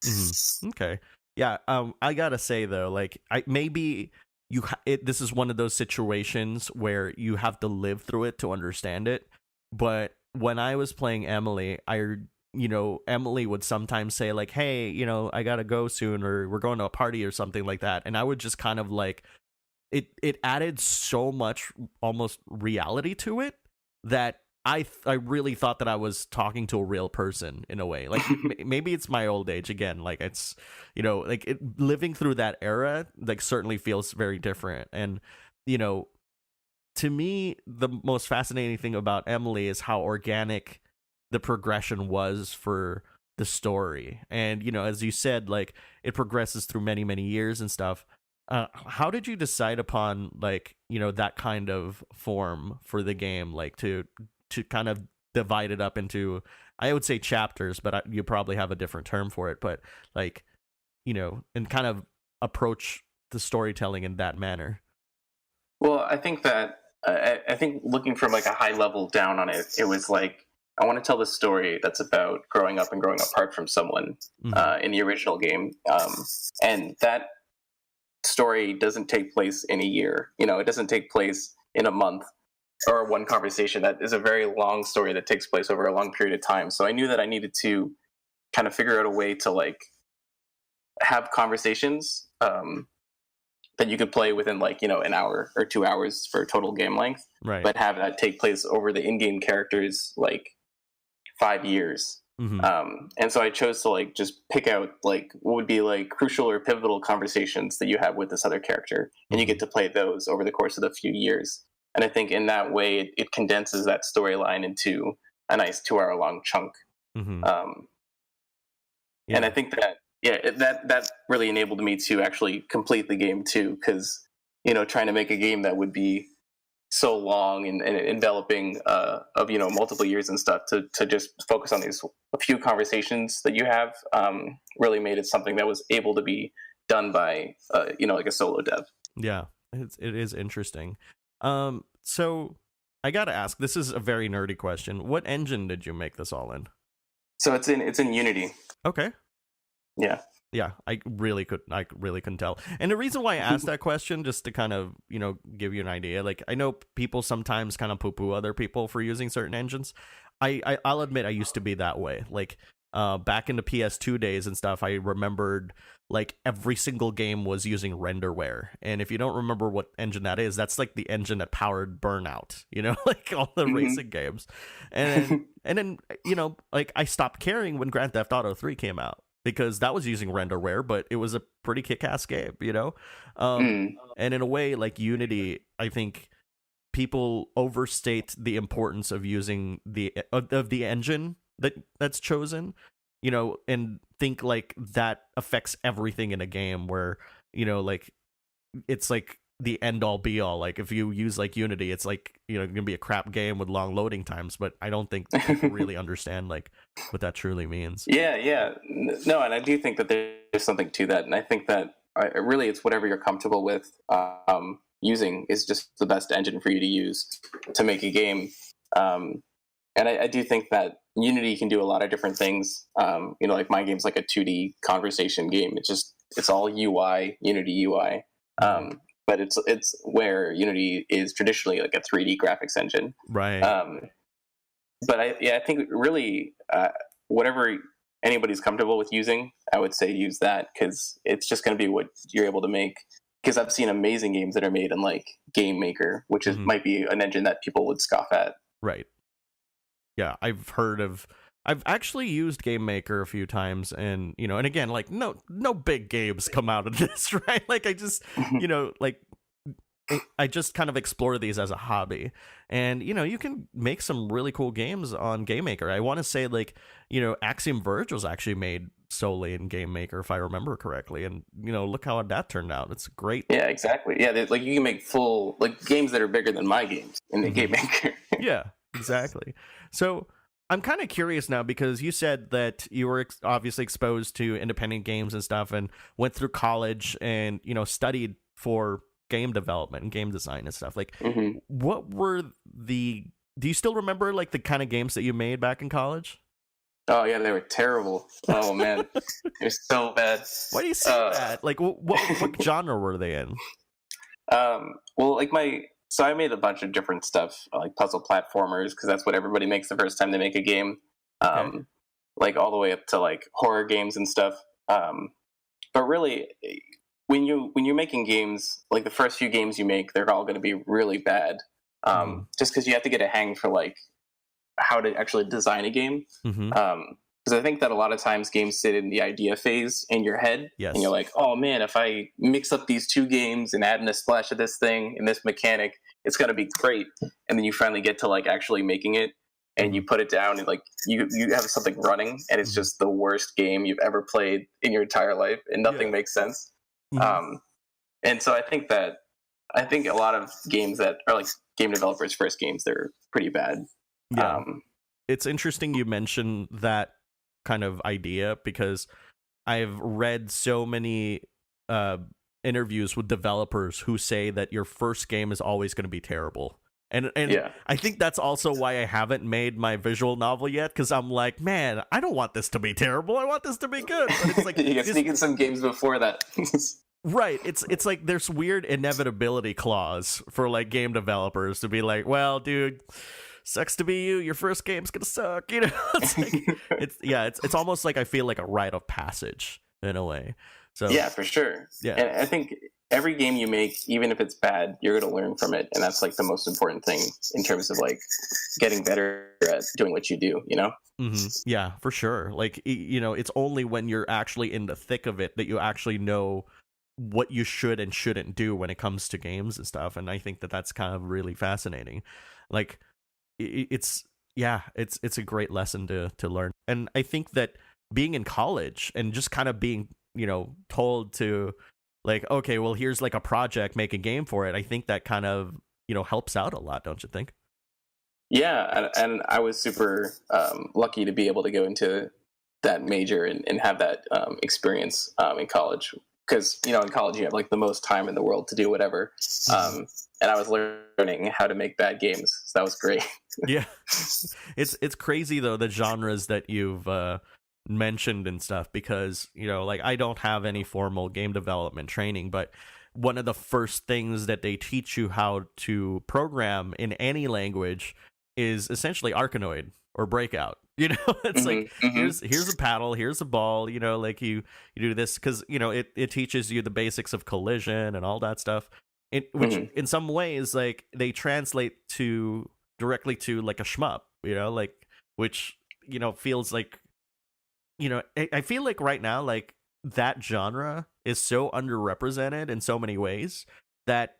Mm-hmm. Okay. Yeah. I gotta say though, like this is one of those situations where you have to live through it to understand it. But when I was playing Emily, Emily would sometimes say like, hey, I gotta go soon, or we're going to a party or something like that. And I would just kind of like, it added so much almost reality to it that I really thought that I was talking to a real person in a way. Like maybe it's my old age again. Like it's, like living through that era, like certainly feels very different. And, to me, the most fascinating thing about Emily is how organic the progression was for the story. And, as you said, like it progresses through many, many years and stuff. How did you decide upon like, that kind of form for the game, like to kind of divide it up into, I would say chapters, but you probably have a different term for it, but like, and kind of approach the storytelling in that manner?
Well, I think that, I think looking from like a high level down on it, it was like, I want to tell this story that's about growing up and growing apart from someone in the original game. And that story doesn't take place in a year. It doesn't take place in a month or one conversation. That is a very long story that takes place over a long period of time. So I knew that I needed to kind of figure out a way to like have conversations that you could play within like, an hour or 2 hours for total game length,
right?
But have that take place over the in-game characters like 5 years. And so I chose to like just pick out like what would be like crucial or pivotal conversations that you have with this other character, and you get to play those over the course of the few years. And I think in that way it condenses that storyline into a nice 2 hour long chunk. And I think that that really enabled me to actually complete the game too, because trying to make a game that would be so long and enveloping of multiple years and stuff to just focus on a few conversations that you have really made it something that was able to be done by like a solo dev.
Yeah, it is interesting. So I gotta ask, this is a very nerdy question. What engine did you make this all in?
So it's in Unity.
Okay. Yeah, I really couldn't tell. And the reason why I asked that question, just to kind of, give you an idea, like I know people sometimes kind of poo-poo other people for using certain engines. I'll admit I used to be that way. Like back in the PS2 days and stuff, I remembered like every single game was using renderware. And if you don't remember what engine that is, that's like the engine that powered Burnout, like all the racing games. And then, like I stopped caring when Grand Theft Auto 3 came out, because that was using renderware, but it was a pretty kick-ass game, And in a way, like Unity, I think people overstate the importance of using the engine that's chosen, and think like that affects everything in a game, where, like it's like the end all be all. Like if you use like Unity, it's like, gonna be a crap game with long loading times, but I don't think people really understand like what that truly means.
Yeah. No, and I do think that there's something to that. And I think that really it's whatever you're comfortable with using is just the best engine for you to use to make a game. And I do think that Unity can do a lot of different things. Like my game's like a 2D conversation game. It's all UI, Unity UI. But it's where Unity is traditionally like a 3D graphics engine,
right?
But I think really whatever anybody's comfortable with using, I would say use that, because it's just going to be what you're able to make. Because I've seen amazing games that are made in like Game Maker, which might be an engine that people would scoff at.
Right. Yeah, I've actually used Game Maker a few times, and and again, like no big games come out of this, right? Like I just like I just kind of explore these as a hobby, and you can make some really cool games on Game Maker. I want to say like Axiom Verge was actually made solely in Game Maker, if I remember correctly, and look how that turned out. It's great.
Yeah, exactly. Yeah, like you can make full like games that are bigger than my games in the Game Maker.
Yeah, exactly. So I'm kind of curious now, because you said that you were obviously exposed to independent games and stuff, and went through college and studied for game development and game design and stuff. Like, what were do you still remember like the kind of games that you made back in college?
Oh yeah, they were terrible. Oh man, they're so bad.
Why do you say that? Like, what genre were they in?
Well, like so I made a bunch of different stuff, like puzzle platformers, because that's what everybody makes the first time they make a game. Okay. Like all the way up to like horror games and stuff. But really, when you're making games, like the first few games you make, they're all going to be really bad, just because you have to get a hang for like how to actually design a game. Because I think that a lot of times games sit in the idea phase in your head, and you're like, oh man, if I mix up these two games and add in a splash of this thing and this mechanic, it's gonna be great. And then you finally get to like actually making it, and you put it down, and like you have something running, and it's just the worst game you've ever played in your entire life, and nothing makes sense. And so I think a lot of games that are like game developers' first games, they're pretty bad.
It's interesting you mentioned that kind of idea, because I've read so many interviews with developers who say that your first game is always going to be terrible. And I think that's also why I haven't made my visual novel yet, because I'm like, man, I don't want this to be terrible. I want this to be good. But it's like
you got sneak in some games before that.
Right. It's like there's weird inevitability clause for like game developers to be like, well, dude, sucks to be you. Your first game's gonna suck. You know, it's like it's almost like I feel like a rite of passage in a way. So
yeah, for sure. Yeah, and I think every game you make, even if it's bad, you're gonna learn from it, and that's like the most important thing in terms of like getting better at doing what you do. You know.
Yeah, for sure. Like, you know, it's only when you're actually in the thick of it that you actually know what you should and shouldn't do when it comes to games and stuff. And I think that that's kind of really fascinating. Like, it's a great lesson to learn. And I think that being in college and just kind of being, you know, told to like, okay, well, here's like a project, make a game for it. I think that kind of, you know, helps out a lot, don't you think?
Yeah, and I was super lucky to be able to go into that major and have that experience in college. Because, you know, in college you have like the most time in the world to do whatever. And I was learning how to make bad games. So that was great.
Yeah. It's crazy, though, the genres that you've mentioned and stuff, because, you know, like I don't have any formal game development training, but one of the first things that they teach you how to program in any language is essentially Arkanoid or Breakout. You know, it's like here's a paddle, here's a ball, you know, like you do this because, you know, it teaches you the basics of collision and all that stuff. Which in some ways, like they translate directly to like a shmup, you know, like, which, you know, feels like, you know, I feel like right now, like that genre is so underrepresented in so many ways that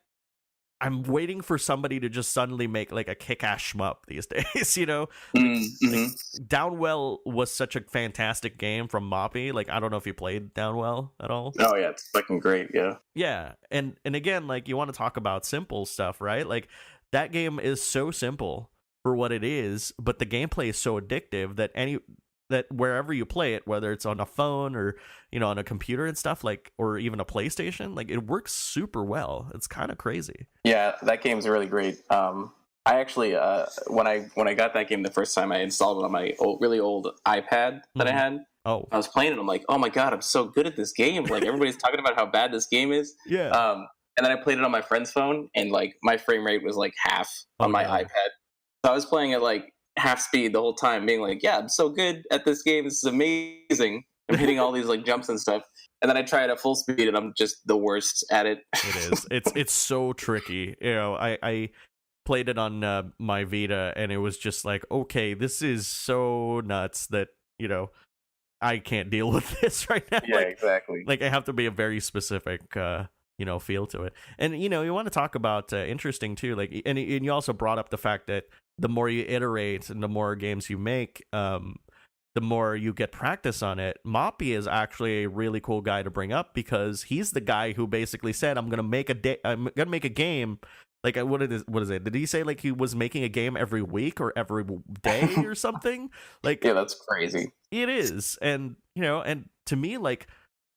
I'm waiting for somebody to just suddenly make like a kick-ass shmup these days, you know? Like, Downwell was such a fantastic game from Moppy. Like, I don't know if you played Downwell at all.
Oh yeah, it's fucking great, yeah.
Yeah, and again, like, you want to talk about simple stuff, right? Like, that game is so simple for what it is, but the gameplay is so addictive that wherever you play it, whether it's on a phone or, you know, on a computer and stuff, like, or even a PlayStation, like, it works super well. It's kind of crazy.
Yeah, that game's really great. I actually, when I got that game the first time, I installed it on my really old iPad that I had.
Oh,
I was playing it. I'm like, oh my god, I'm so good at this game. Like, everybody's talking about how bad this game is.
Yeah.
And then I played it on my friend's phone, and like my frame rate was like half on my iPad. So I was playing at like half speed the whole time, being like, yeah, I'm so good at this game, this is amazing, I'm hitting all these like jumps and stuff, and then I try it at full speed and I'm just the worst at it.
It is. It's so tricky, you know. I played it on my Vita, and it was just like, okay, this is so nuts that, you know, I can't deal with this right now.
Yeah,
like,
exactly.
Like, I have to be a very specific you know, feel to it. And, you know, you want to talk about interesting too, like, and you also brought up the fact that the more you iterate and the more games you make, the more you get practice on it. Moppy is actually a really cool guy to bring up, because he's the guy who basically said, I'm gonna make a game. Like, what is it? Did he say like he was making a game every week or every day or something? Like,
yeah, that's crazy.
It is. And, you know, and to me, like,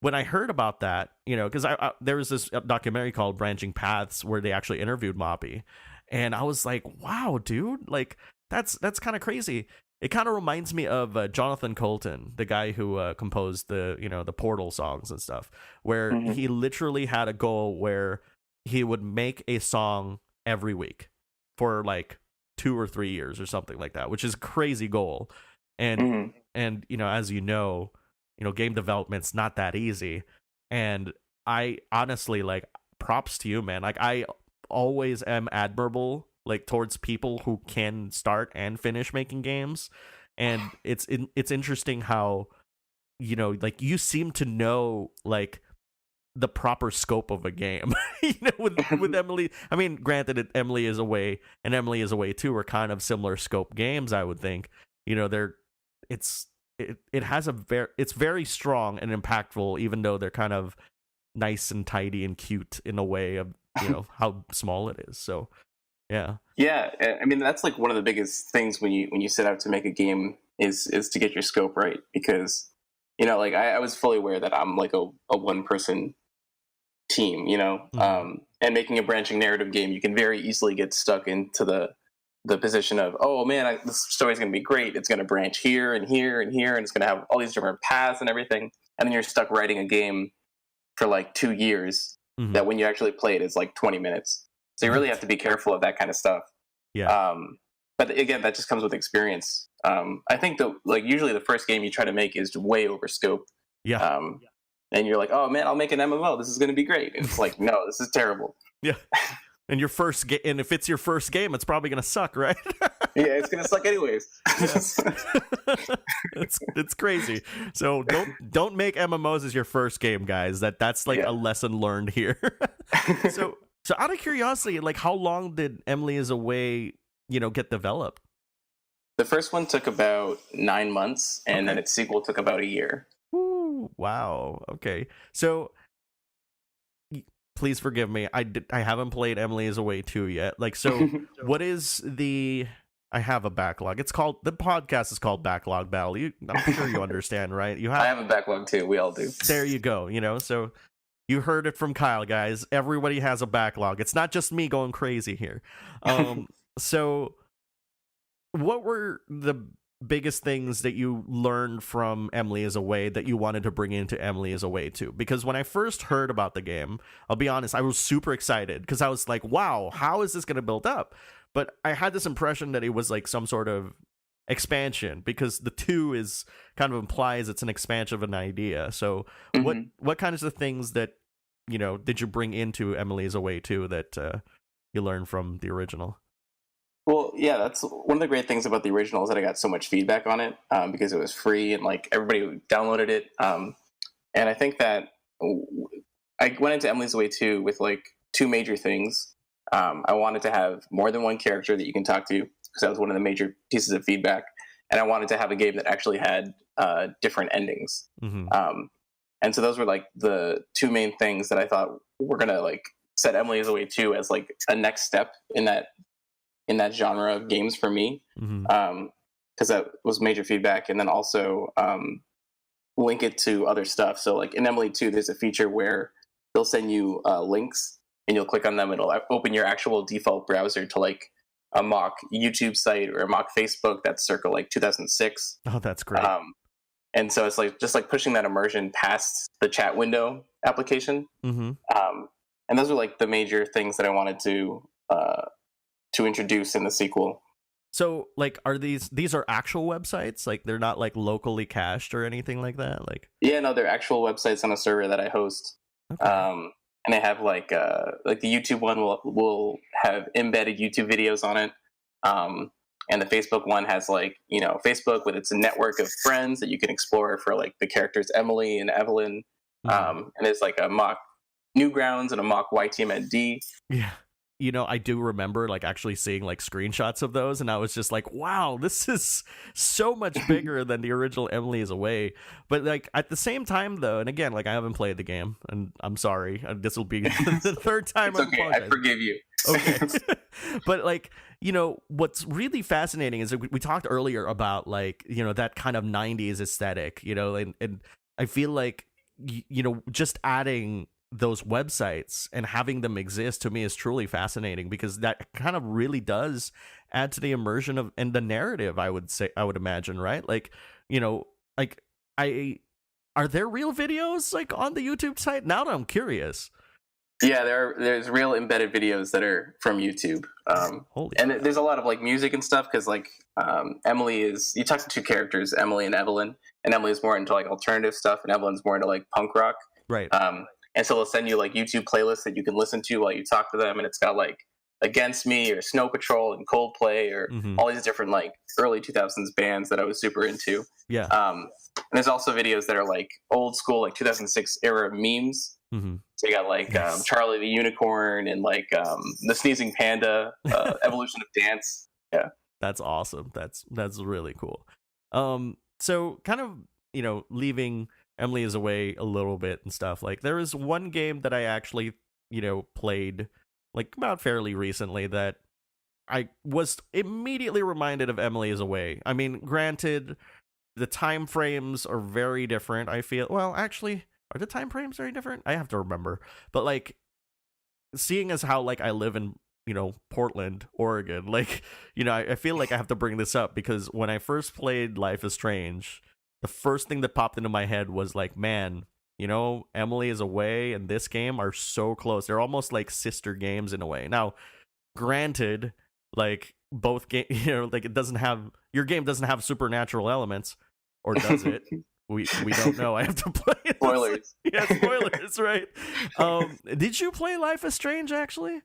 when I heard about that, you know, because there was this documentary called Branching Paths where they actually interviewed Moppy, and I was like, wow, dude, like that's kind of crazy. It kind of reminds me of Jonathan Colton, the guy who composed the Portal songs and stuff, where he literally had a goal where he would make a song every week for like 2 or 3 years or something like that, which is a crazy goal. And and you know, as you know, game development's not that easy. And I honestly, like, props to you, man. Like, I always am admirable, like, towards people who can start and finish making games. And it's interesting how, you know, like, you seem to know, like, the proper scope of a game. You know, with Emily, I mean, granted, Emily is Away and Emily is Away 2 are kind of similar scope games, I would think. You know, it has it's very strong and impactful, even though they're kind of nice and tidy and cute in a way of, you know, how small it is. So yeah.
I mean, that's like one of the biggest things when you set out to make a game is to get your scope right, because, you know, like I was fully aware that I'm like a one person team, you know, and making a branching narrative game, you can very easily get stuck into the position of, oh man, this story's going to be great. It's going to branch here and here and here, and it's going to have all these different paths and everything. And then you're stuck writing a game for like 2 years that when you actually play it is like 20 minutes. So you really have to be careful of that kind of stuff.
Yeah.
But again, that just comes with experience. I think that like usually the first game you try to make is way over scope.
Yeah.
And you're like, oh man, I'll make an MMO. This is going to be great. And it's like, no, this is terrible.
Yeah. And your first and if it's your first game, it's probably going to suck, right?
Yeah, it's going to suck anyways.
It's crazy. So don't make MMOs as your first game, guys. That's like a lesson learned here. So out of curiosity, like, how long did Emily is Away, you know, get developed?
The first one took about 9 months, and then its sequel took about a year.
Ooh, wow. Okay. So please forgive me. I haven't played Emily is Away 2 yet. Like, so what is I have a backlog. The podcast is called Backlog Battle. I'm sure you understand, right?
I have a backlog too. We all do.
There you go. You know, so you heard it from Kyle, guys. Everybody has a backlog. It's not just me going crazy here. So what were the biggest things that you learned from Emily is Away that you wanted to bring into Emily is Away 2? Because when I first heard about the game, I'll be honest, I was super excited because I was like, wow, how is this going to build up? But I had this impression that it was like some sort of expansion, because the 2 is kind of implies it's an expansion of an idea. So what kinds of things that, you know, did you bring into Emily is Away 2 that you learned from the original?
Well, yeah, that's one of the great things about the original is that I got so much feedback on it because it was free and like everybody downloaded it. And I think that I went into Emily's Away 2 with like 2 major things. I wanted to have more than one character that you can talk to, because that was one of the major pieces of feedback. And I wanted to have a game that actually had different endings. And so those were like the 2 main things that I thought were going to like set Emily is Away 2 as like a next step in that genre of games for me, because that was major feedback. And then also link it to other stuff. So like in Emily 2, there's a feature where they'll send you links, and you'll click on them. It'll open your actual default browser to like a mock YouTube site or a mock Facebook that's circa like 2006.
Oh, that's great.
And so it's like just like pushing that immersion past the chat window application. And those are like the major things that I wanted to introduce in the sequel.
So like, are these are actual websites? Like, they're not like locally cached or anything like that? Like, yeah,
no, they're actual websites on a server that I host. Okay. And they have like the YouTube one will have embedded YouTube videos on it. And the Facebook one has like, you know, Facebook with its network of friends that you can explore for like the characters Emily and Evelyn. And there's like a mock Newgrounds and a mock YTMND.
Yeah. You know, I do remember like actually seeing like screenshots of those, and I was just like, wow, this is so much bigger than the original Emily is Away. But like at the same time though, and again, like I haven't played the game, and I'm sorry, this will be the third time.
It's okay, I forgive you.
Okay. But like, you know, what's really fascinating is that we talked earlier about like, you know, that kind of 90s aesthetic, you know, and I feel like, you know, just adding those websites and having them exist to me is truly fascinating, because that kind of really does add to the immersion of and the narrative, I would imagine, right? Like, you know, like are there real videos like on the YouTube site? Now that I'm curious.
Yeah, there's real embedded videos that are from YouTube. And there's a lot of like music and stuff, because like you talk to 2 characters, Emily and Evelyn, and Emily is more into like alternative stuff and Evelyn's more into like punk rock.
Right.
And so they'll send you like YouTube playlists that you can listen to while you talk to them. And it's got like Against Me or Snow Patrol and Coldplay or all these different like early 2000s bands that I was super into.
Yeah.
And there's also videos that are like old school, like 2006 era memes. So you got like Charlie the Unicorn and like the Sneezing Panda, Evolution of Dance. Yeah.
That's awesome. That's really cool. So kind of, leaving Emily is Away a little bit and stuff, like there is one game that I actually, played like about fairly recently that I was immediately reminded of Emily is Away. I mean, granted, the time frames are very different, I feel. Well, actually, are the time frames very different? I have to remember. But like, seeing as how like I live in, Portland, Oregon, like, I feel like I have to bring this up because when I first played Life is Strange, the first thing that popped into my head was like, man, Emily is Away and this game are so close. They're almost like sister games in a way. Now, granted, like both game, like your game doesn't have supernatural elements, or does it? We don't know. I have to play it.
Spoilers.
Yeah, spoilers, right? Did you play Life is Strange actually?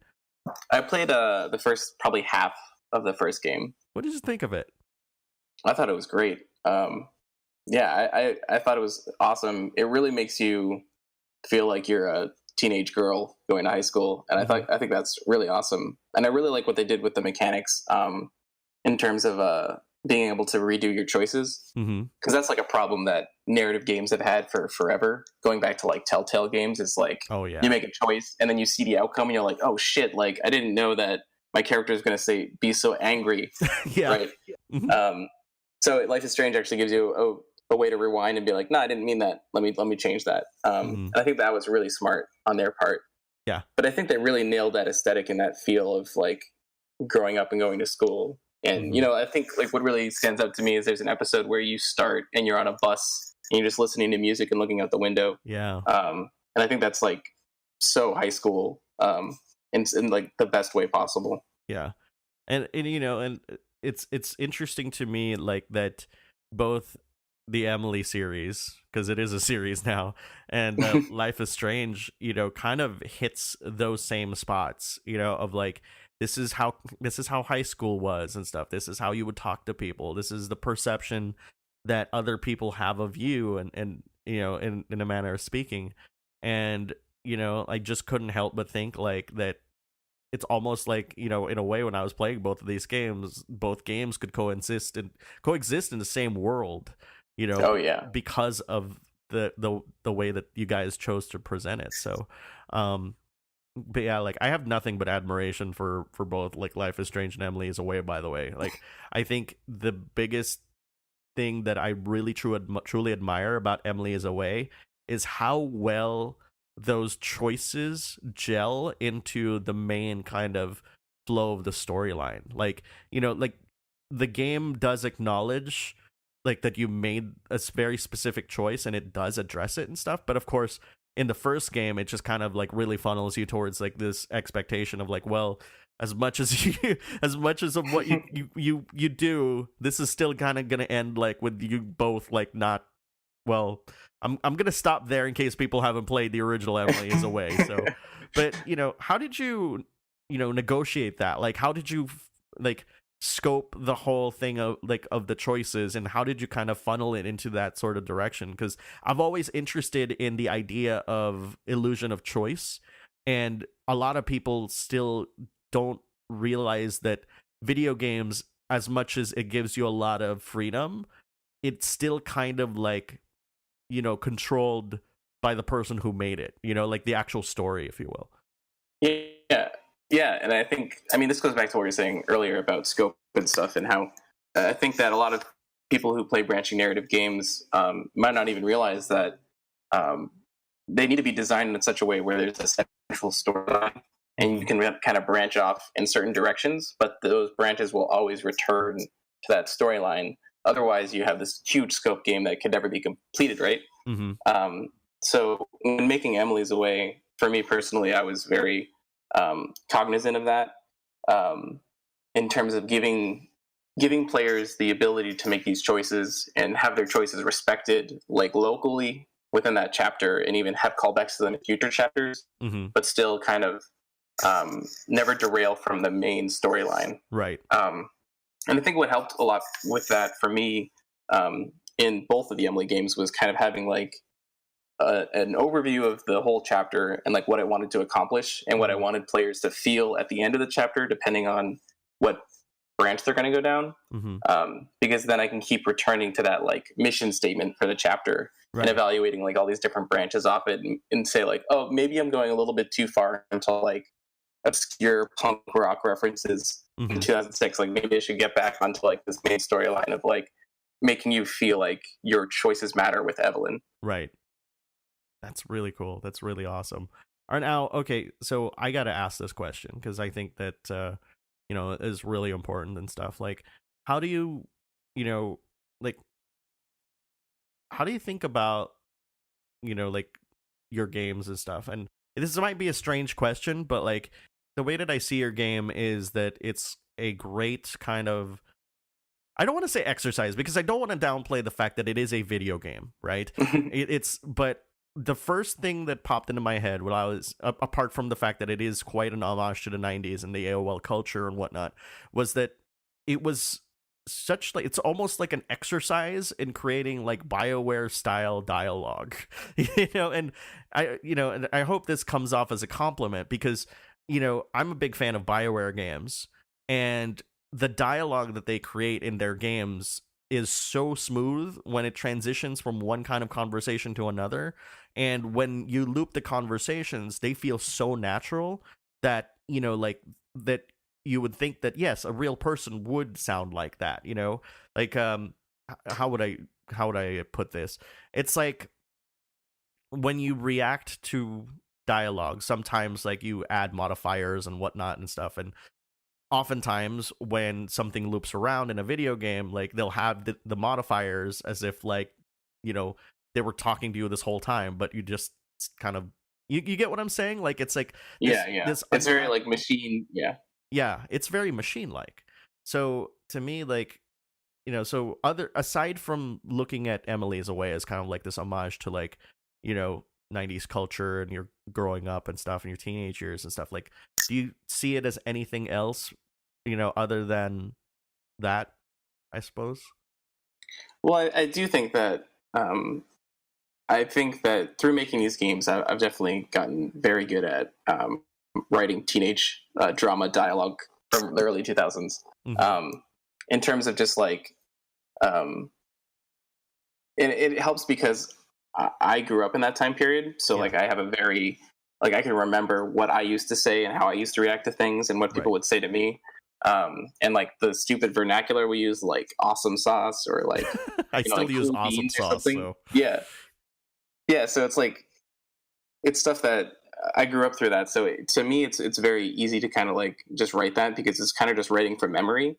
I played the first probably half of the first game.
What did you think of it?
I thought it was great. Yeah, I thought it was awesome. It really makes you feel like you're a teenage girl going to high school, and I think that's really awesome. And I really like what they did with the mechanics in terms of being able to redo your choices, because that's like a problem that narrative games have had for forever. Going back to like Telltale games, is like,
oh yeah,
you make a choice and then you see the outcome and you're like, oh shit, like I didn't know that my character is going to be so angry.
Yeah.
Right. So Life is Strange actually gives you a way to rewind and be like, no, I didn't mean that. Let me change that. And I think that was really smart on their part.
Yeah.
But I think they really nailed that aesthetic and that feel of like growing up and going to school. And, I think like what really stands out to me is there's an episode where you start and you're on a bus and you're just listening to music and looking out the window.
Yeah.
And I think that's like so high school in like the best way possible.
Yeah. And it's interesting to me like that both the Emily series, because it is a series now, and Life is Strange, kind of hits those same spots, of like, this is how high school was and stuff. This is how you would talk to people. This is the perception that other people have of you, and in a manner of speaking. And I just couldn't help but think like that. It's almost like, in a way, when I was playing both of these games, both games could coexist in the same world,
Oh yeah,
because of the way that you guys chose to present it. So, but yeah, like I have nothing but admiration for both like Life is Strange and Emily is Away, by the way. Like I think the biggest thing that I really truly admire about Emily is Away is how well those choices gel into the main kind of flow of the storyline. Like, like the game does acknowledge like that you made a very specific choice and it does address it and stuff. But of course, in the first game, it just kind of like really funnels you towards like this expectation of like, well, as much as of what you do, this is still kind of gonna end like with you both like not. Well, I'm gonna stop there in case people haven't played the original Emily is Away. So, but how did you negotiate that? Like, how did you like scope the whole thing of the choices, and how did you kind of funnel it into that sort of direction? Because I'm always interested in the idea of illusion of choice, and a lot of people still don't realize that video games, as much as it gives you a lot of freedom, it's still kind of like controlled by the person who made it, like the actual story, if you will.
Yeah, and I think, this goes back to what you were saying earlier about scope and stuff, and how I think that a lot of people who play branching narrative games might not even realize that they need to be designed in such a way where there's a central storyline, and you can kind of branch off in certain directions, but those branches will always return to that storyline. Otherwise, you have this huge scope game that could never be completed, right? So when making Emily's Away, for me personally, I was very cognizant of that in terms of giving players the ability to make these choices and have their choices respected, like locally, within that chapter and even have callbacks to them in future chapters, but still kind of never derail from the main storyline.
Right.
And I think what helped a lot with that for me in both of the Emily games was kind of having like an overview of the whole chapter and like what I wanted to accomplish and what I wanted players to feel at the end of the chapter, depending on what branch they're going to go down. Because then I can keep returning to that like mission statement for the chapter and evaluating like all these different branches off it and say like, oh, maybe I'm going a little bit too far into like obscure punk rock references in 2006. Like maybe I should get back onto like this main storyline of like making you feel like your choices matter with Evelyn.
Right. That's really cool. That's really awesome. All right, now, okay, so I got to ask this question because I think that, is really important and stuff. Like, how do you, how do you think about, like your games and stuff? And this might be a strange question, but like the way that I see your game is that it's a great kind of, I don't want to say exercise because I don't want to downplay the fact that it is a video game, right? But the first thing that popped into my head when I was, apart from the fact that it is quite an homage to the 90s and the AOL culture and whatnot, was that it was such like, it's almost like an exercise in creating like BioWare style dialogue, and I hope this comes off as a compliment because, I'm a big fan of BioWare games, and the dialogue that they create in their games is so smooth when it transitions from one kind of conversation to another. And when you loop the conversations, they feel so natural that, that you would think that, yes, a real person would sound like that, like, how would I put this? It's like when you react to dialogue, sometimes like you add modifiers and whatnot and stuff. And oftentimes when something loops around in a video game, like they'll have the modifiers as if like, they were talking to you this whole time, but you just kind of, you get what I'm saying? Like, it's like,
this it's very like machine.
Yeah. It's very machine like. So to me, like, so aside from looking at Emily as a way as kind of like this homage to like, 90s culture and you're growing up and stuff and your teenage years and stuff, like, do you see it as anything else, other than that, I suppose?
Well, I do think that through making these games, I've definitely gotten very good at writing teenage drama dialogue from the early 2000s. In terms of just like, it helps because I grew up in that time period. So like I have a very, like I can remember what I used to say and how I used to react to things and what people would say to me. And like the stupid vernacular we use, like awesome sauce or like,
I still
like
use
cool
awesome sauce. So.
Yeah. So it's like, it's stuff that I grew up through that. So to me, it's very easy to kind of like just write that because it's kind of just writing from memory.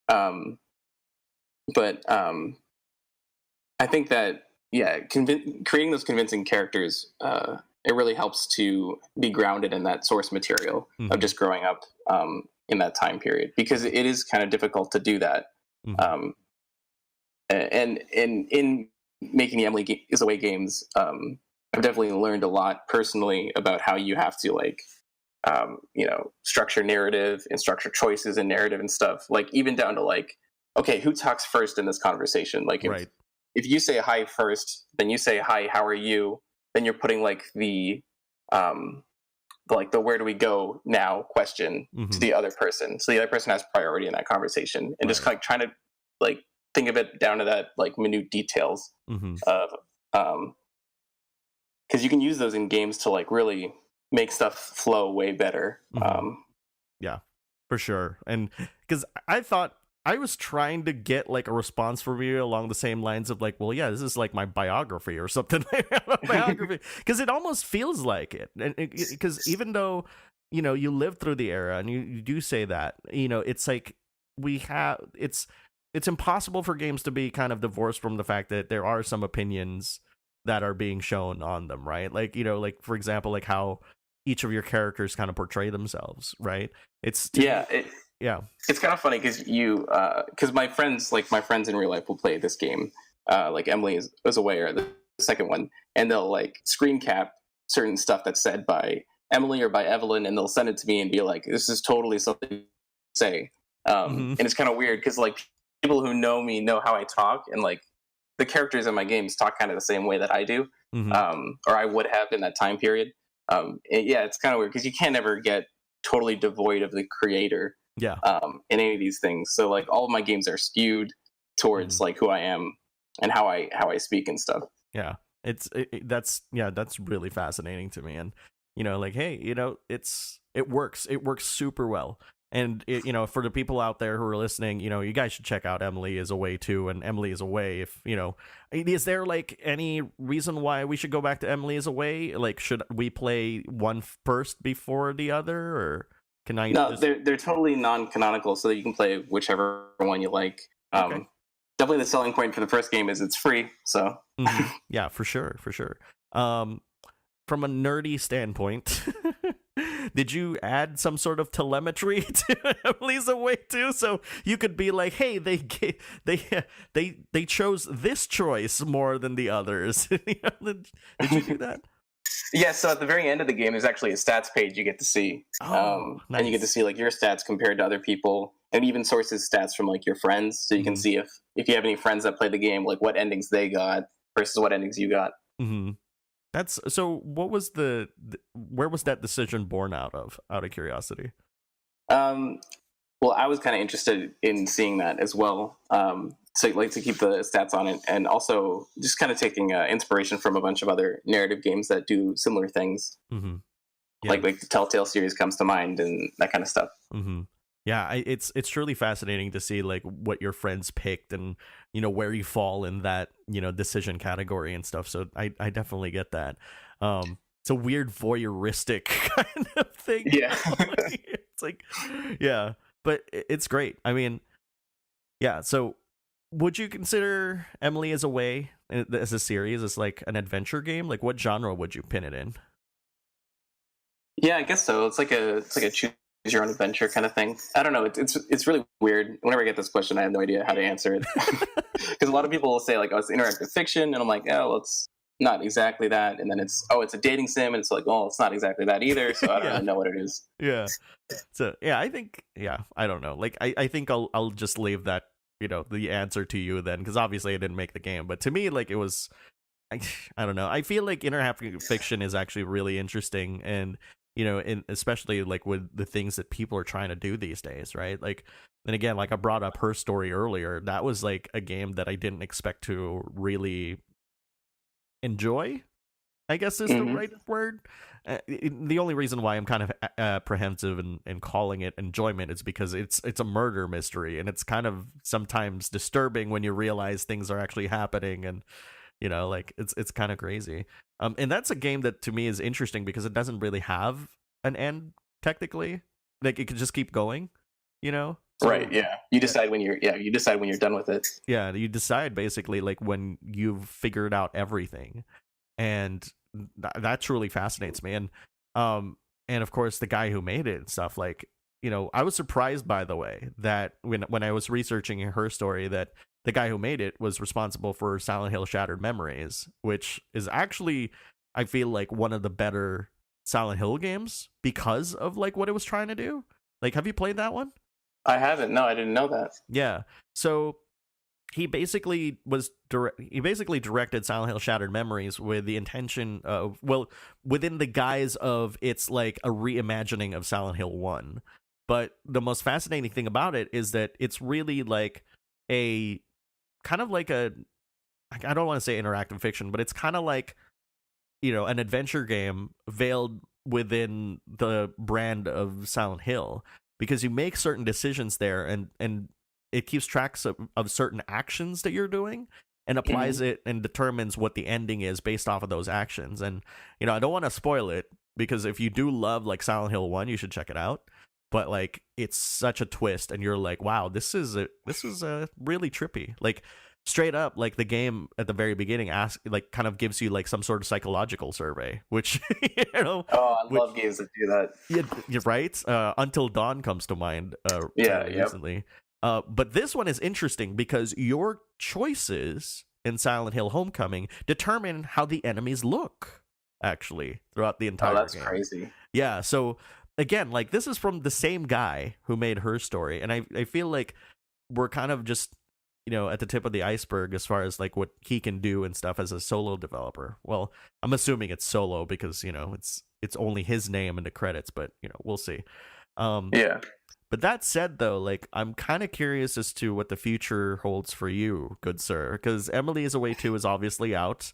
But I think that, creating those convincing characters, it really helps to be grounded in that source material of just growing up in that time period, because it is kind of difficult to do that. And in making the Emily is Away games, I've definitely learned a lot personally about how you have to like, structure narrative and structure choices in narrative and stuff, like even down to like, okay, who talks first in this conversation? Like if you say hi first, then you say hi, how are you? Then you're putting like the where do we go now question to the other person. So the other person has priority in that conversation, and just like trying to like think of it down to that like minute details of because you can use those in games to like really make stuff flow way better.
Yeah, for sure. And because I was trying to get like a response from you along the same lines of like, well, yeah, this is like my biography or something like biography, because it almost feels like it. And because even though, you lived through the era and you do say that, it's like it's impossible for games to be kind of divorced from the fact that there are some opinions that are being shown on them, right? Like, like for example, like how each of your characters kind of portray themselves, right? It's it's kind of funny because my friends in real life will play this game. Like Emily is aware. This
second one, and they'll like screen cap certain stuff that's said by Emily or by Evelyn, and they'll send it to me and be like, "This is totally something to say." And it's kind of weird because like people who know me know how I talk, and like the characters in my games talk kind of the same way that I do, or I would have in that time period. It's kind of weird because you can't ever get totally devoid of the creator. In any of these things. So like all of my games are skewed towards like who I am and how I speak and stuff.
Yeah. That's really fascinating to me. And like, hey, it works super well. And for the people out there who are listening, you guys should check out Emily is Away too. And Emily is Away, if is there like any reason why we should go back to Emily is Away? Like, should we play one first before the other, or can I?
No, they're totally non-canonical, so that you can play whichever one you like. Okay. Definitely the selling point for the first game is it's free. So
yeah, for sure. From a nerdy standpoint, did you add some sort of telemetry to Emily's Away too, so you could be like, hey, they chose this choice more than the others? Did you do that?
Yeah, so at the very end of the game, there's actually a stats page you get to see. Nice. And you get to see like your stats compared to other people, and even sources stats from like your friends, so you can see if you have any friends that play the game, like what endings they got versus what endings you got.
That's so. What was where was that decision born out of curiosity?
Well, I was kind of interested in seeing that as well. So like to keep the stats on it, and also just kind of taking inspiration from a bunch of other narrative games that do similar things. Like the Telltale series comes to mind, and that kind of stuff.
Yeah, it's truly fascinating to see like what your friends picked and where you fall in that decision category and stuff. So I definitely get that. It's a weird voyeuristic kind of thing.
Yeah,
it's like but it's great. I mean, yeah. So would you consider Emily is Away as a series as like an adventure game? Like, what genre would you pin it in?
Yeah, I guess so. It's like a choose your own adventure kind of thing. I don't know. It's really weird. Whenever I get this question, I have no idea how to answer it, because a lot of people will say like, "Oh, it's interactive fiction," and I'm like, "Oh, well, it's not exactly that." And then it's a dating sim, and it's like, "Oh, it's not exactly that either." So I don't really know what it is.
Yeah. So yeah, I think I don't know. Like I think I'll just leave that the answer to you then, because obviously I didn't make the game, but to me like it was I don't know. I feel like interactive fiction is actually really interesting, and especially like with the things that people are trying to do these days, right? Like, and again, like I brought up Her Story earlier, that was like a game that I didn't expect to really enjoy, I guess is the right word. The only reason why I'm kind of apprehensive and calling it enjoyment is because it's a murder mystery, and it's kind of sometimes disturbing when you realize things are actually happening, and like it's kind of crazy. And that's a game that to me is interesting because it doesn't really have an end technically. Like it could just keep going, So,
right? Yeah. You decide when you're done with it.
Yeah, you decide basically like when you've figured out everything, and that truly fascinates me. And of course the guy who made it and stuff, like I was surprised, by the way, that when I was researching Her Story, that the guy who made it was responsible for Silent Hill Shattered Memories, which is actually, I feel like, one of the better Silent Hill games because of like what it was trying to do. Like, have you played that one?
I haven't. No, I didn't know that.
Yeah. So he basically directed Silent Hill Shattered Memories with the intention of, well, within the guise of it's like a reimagining of Silent Hill 1. But the most fascinating thing about it is that it's really like a kind of like a, I don't want to say interactive fiction, but it's kind of like, an adventure game veiled within the brand of Silent Hill, because you make certain decisions there, and it keeps tracks of certain actions that you're doing and applies it and determines what the ending is based off of those actions. And, I don't want to spoil it, because if you do love like Silent Hill 1, you should check it out. But like, it's such a twist, and you're like, wow, this is really trippy. Like, straight up, like the game at the very beginning kind of gives you like some sort of psychological survey, which
Oh, I love games that do that.
Yeah, you're right. Until Dawn comes to mind. Recently. But this one is interesting because your choices in Silent Hill Homecoming determine how the enemies look, actually, throughout the entire game.
Oh, that's crazy.
Yeah, so, again, like, this is from the same guy who made Her Story, and I feel like we're kind of just, at the tip of the iceberg as far as, like, what he can do and stuff as a solo developer. Well, I'm assuming it's solo because, it's only his name in the credits, but, we'll see.
Yeah.
But that said, though, like, I'm kind of curious as to what the future holds for you, good sir, because Emily is Away 2 is obviously out.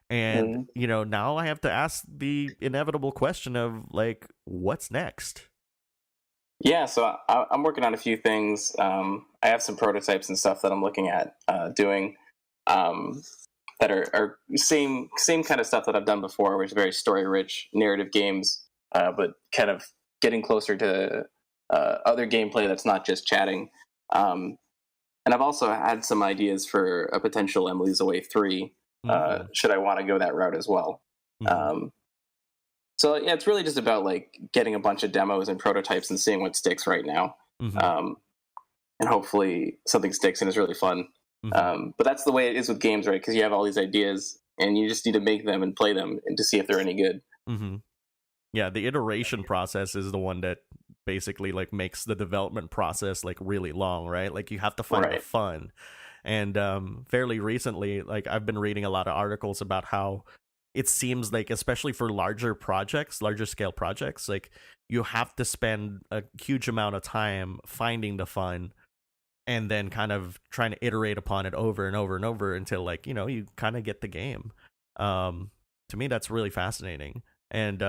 And, now I have to ask the inevitable question of, like, what's next?
Yeah, so I'm working on a few things. I have some prototypes and stuff that I'm looking at doing that are same kind of stuff that I've done before, which is very story-rich narrative games, but kind of getting closer to other gameplay that's not just chatting. And I've also had some ideas for a potential Emily's Away 3, should I want to go that route as well. So yeah, it's really just about like getting a bunch of demos and prototypes and seeing what sticks right now. And hopefully something sticks and is really fun. But that's the way it is with games, right? Because you have all these ideas and you just need to make them and play them and to see if they're any good.
Yeah, the iteration process is the one that basically like makes the development process like really long, right? Like you have to find the fun. And fairly recently, like I've been reading a lot of articles about how it seems like, especially for larger scale projects, like you have to spend a huge amount of time finding the fun and then kind of trying to iterate upon it over and over and over until like, you kind of get the game. To me, that's really fascinating. And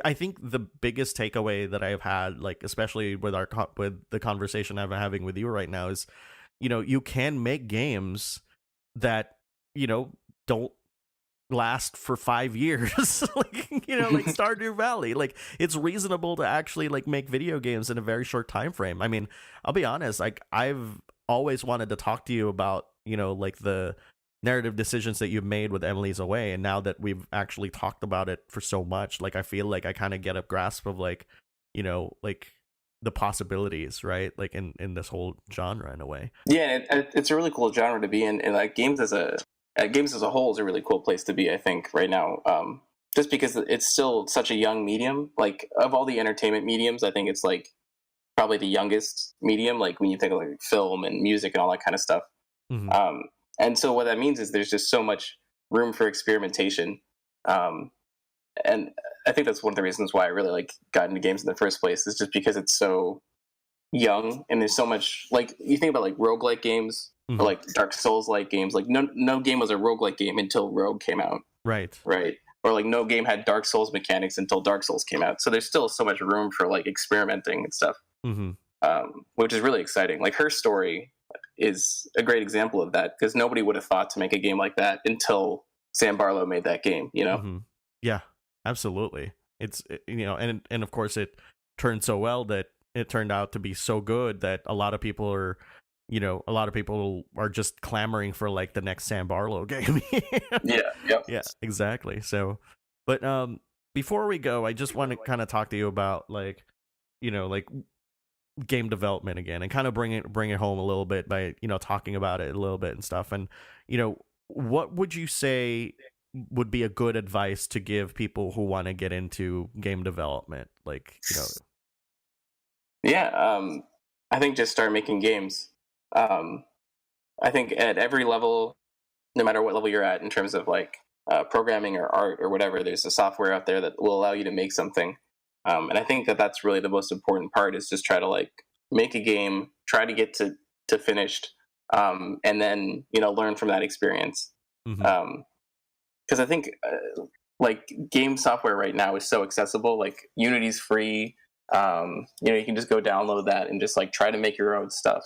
I think the biggest takeaway that I've had, like especially with the conversation I'm having with you right now, is you can make games that don't last for 5 years, like like Stardew Valley. Like it's reasonable to actually like make video games in a very short time frame. I mean, I'll be honest, like I've always wanted to talk to you about like the narrative decisions that you've made with Emily's Away, and now that we've actually talked about it for so much, like I feel like I kind of get a grasp of like like the possibilities, right? Like in this whole genre in a way.
Yeah, it's a really cool genre to be in, and like games as a whole is a really cool place to be, I think, right now. Just because it's still such a young medium. Like of all the entertainment mediums, I think it's like probably the youngest medium. Like when you think of like film and music and all that kind of stuff. And so what that means is there's just so much room for experimentation. And I think that's one of the reasons why I really like got into games in the first place, is just because it's so young and there's so much, like you think about like roguelike games or like Dark Souls like games, like no game was a roguelike game until Rogue came out. Right. Or like no game had Dark Souls mechanics until Dark Souls came out. So there's still so much room for like experimenting and stuff, which is really exciting. Like Her Story is a great example of that, because nobody would have thought to make a game like that until Sam Barlow made that game,
Yeah, absolutely. It's and of course it turned so well that it turned out to be so good that a lot of people are just clamoring for like the next Sam Barlow game. Yeah, exactly. So but before we go, I just want to kind of talk to you about like like game development again, and kind of bring it home a little bit by talking about it a little bit and stuff. And what would you say would be a good advice to give people who want to get into game development? Like
I think just start making games. I think at every level, no matter what level you're at in terms of like programming or art or whatever, there's a software out there that will allow you to make something. And I think that that's really the most important part, is just try to like make a game, try to get to finished, and then, learn from that experience. Because I think like game software right now is so accessible. Like Unity's free. You can just go download that and just like try to make your own stuff.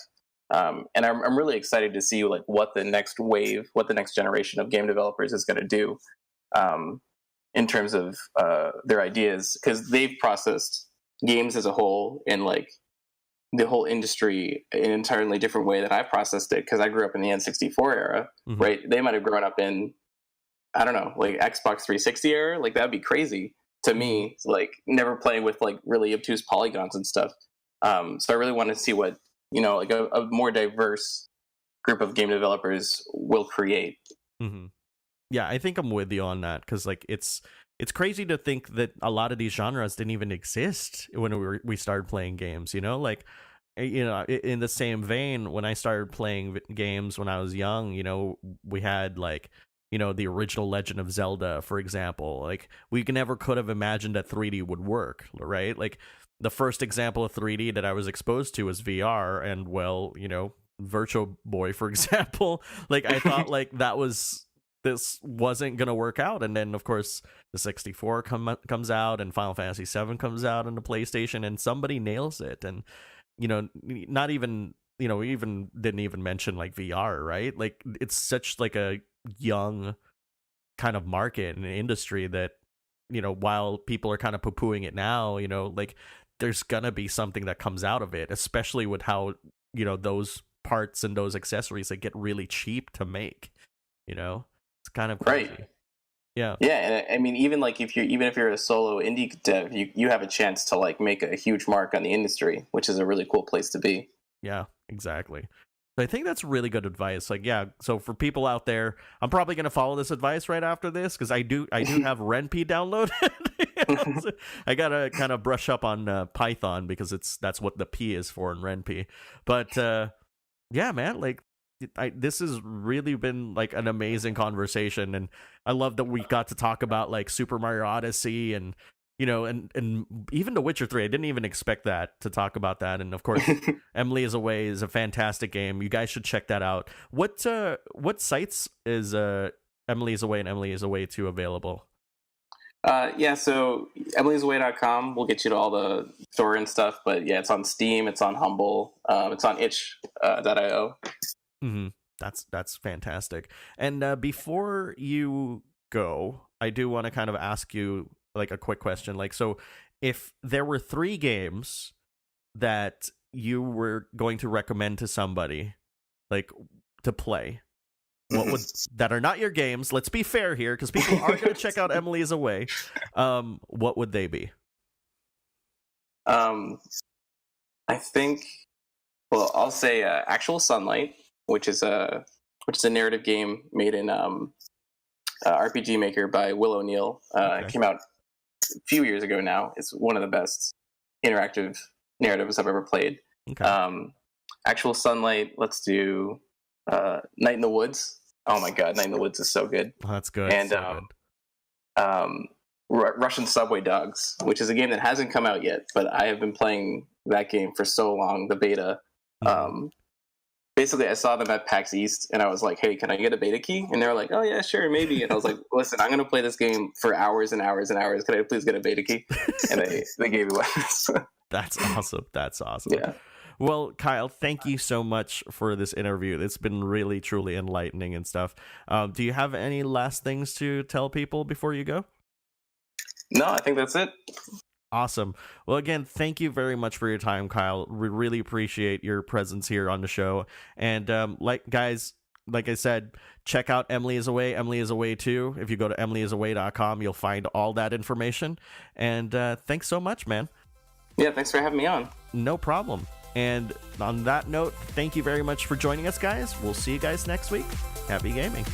And I'm really excited to see like what the next generation of game developers is going to do. In terms of their ideas, because they've processed games as a whole and like the whole industry in an entirely different way than I processed it, because I grew up in the N64 era, right? They might have grown up in, I don't know, like Xbox 360 era. Like that'd be crazy to me, like never playing with like really obtuse polygons and stuff. So I really want to see what, like a more diverse group of game developers will create.
Mm-hmm. Yeah, I think I'm with you on that, because like it's crazy to think that a lot of these genres didn't even exist when we started playing games. Like, in the same vein, when I started playing games when I was young, we had like, the original Legend of Zelda, for example. Like, we never could have imagined that 3D would work, right? Like, the first example of 3D that I was exposed to was VR, and well, Virtual Boy, for example. Like, I thought like this wasn't gonna work out, and then of course the 64 comes out, and Final Fantasy 7 comes out on the PlayStation, and somebody nails it. And not even we even didn't even mention like VR, right? Like, it's such like a young kind of market and industry that while people are kind of poo-pooing it now, like, there's gonna be something that comes out of it, especially with how those parts and those accessories that get really cheap to make. It's kind of crazy.
Right.
Yeah.
And I mean, even if you're a solo indie dev, you have a chance to like make a huge mark on the industry, which is a really cool place to be.
Yeah, exactly. I think that's really good advice. Like, yeah, so for people out there, I'm probably going to follow this advice right after this, because I do have RenP downloaded. So I got to kind of brush up on Python, because that's what the P is for in RenP. But yeah, man, like, this has really been like an amazing conversation, and I love that we got to talk about like Super Mario Odyssey and and even The Witcher 3. I didn't even expect that to talk about that. And of course, Emily is Away is a fantastic game. You guys should check that out. What sites is Emily is Away and Emily is Away 2 available?
Yeah, so emilyisaway.com will get you to all the store and stuff, but yeah, it's on Steam, it's on Humble, it's on itch.io.
Mm-hmm. That's fantastic. And before you go, I do want to kind of ask you like a quick question. Like, so if there were 3 games that you were going to recommend to somebody, like, to play, what would that are not your games? Let's be fair here, because people are going to check out Emily is Away. What would they be?
I think, well, I'll say Actual Sunlight, which is a narrative game made in RPG Maker by Will O'Neill.
Okay.
It came out a few years ago now. It's one of the best interactive narratives I've ever played.
Okay.
Actual Sunlight. Let's do Night in the Woods. Oh my god, Night in the Woods is so good.
Oh, that's good.
And
so good.
Russian Subway Dogs, which is a game that hasn't come out yet, but I have been playing that game for so long, the beta. Basically, I saw them at PAX East, and I was like, hey, can I get a beta key? And they were like, oh, yeah, sure, maybe. And I was like, listen, I'm going to play this game for hours and hours and hours. Can I please get a beta key? And they gave me one.
That's awesome. That's awesome.
Yeah.
Well, Kyle, thank you so much for this interview. It's been really, truly enlightening and stuff. Do you have any last things to tell people before you go?
No, I think that's it.
Awesome. Well, again, thank you very much for your time, Kyle. We really appreciate your presence here on the show. And like I said, check out Emily is Away, Emily is Away 2. If you go to emilyisaway.com, you'll find all that information. And thanks so much, man.
Yeah, thanks for having me on.
No problem. And on that note, thank you very much for joining us, guys. We'll see you guys next week. Happy gaming.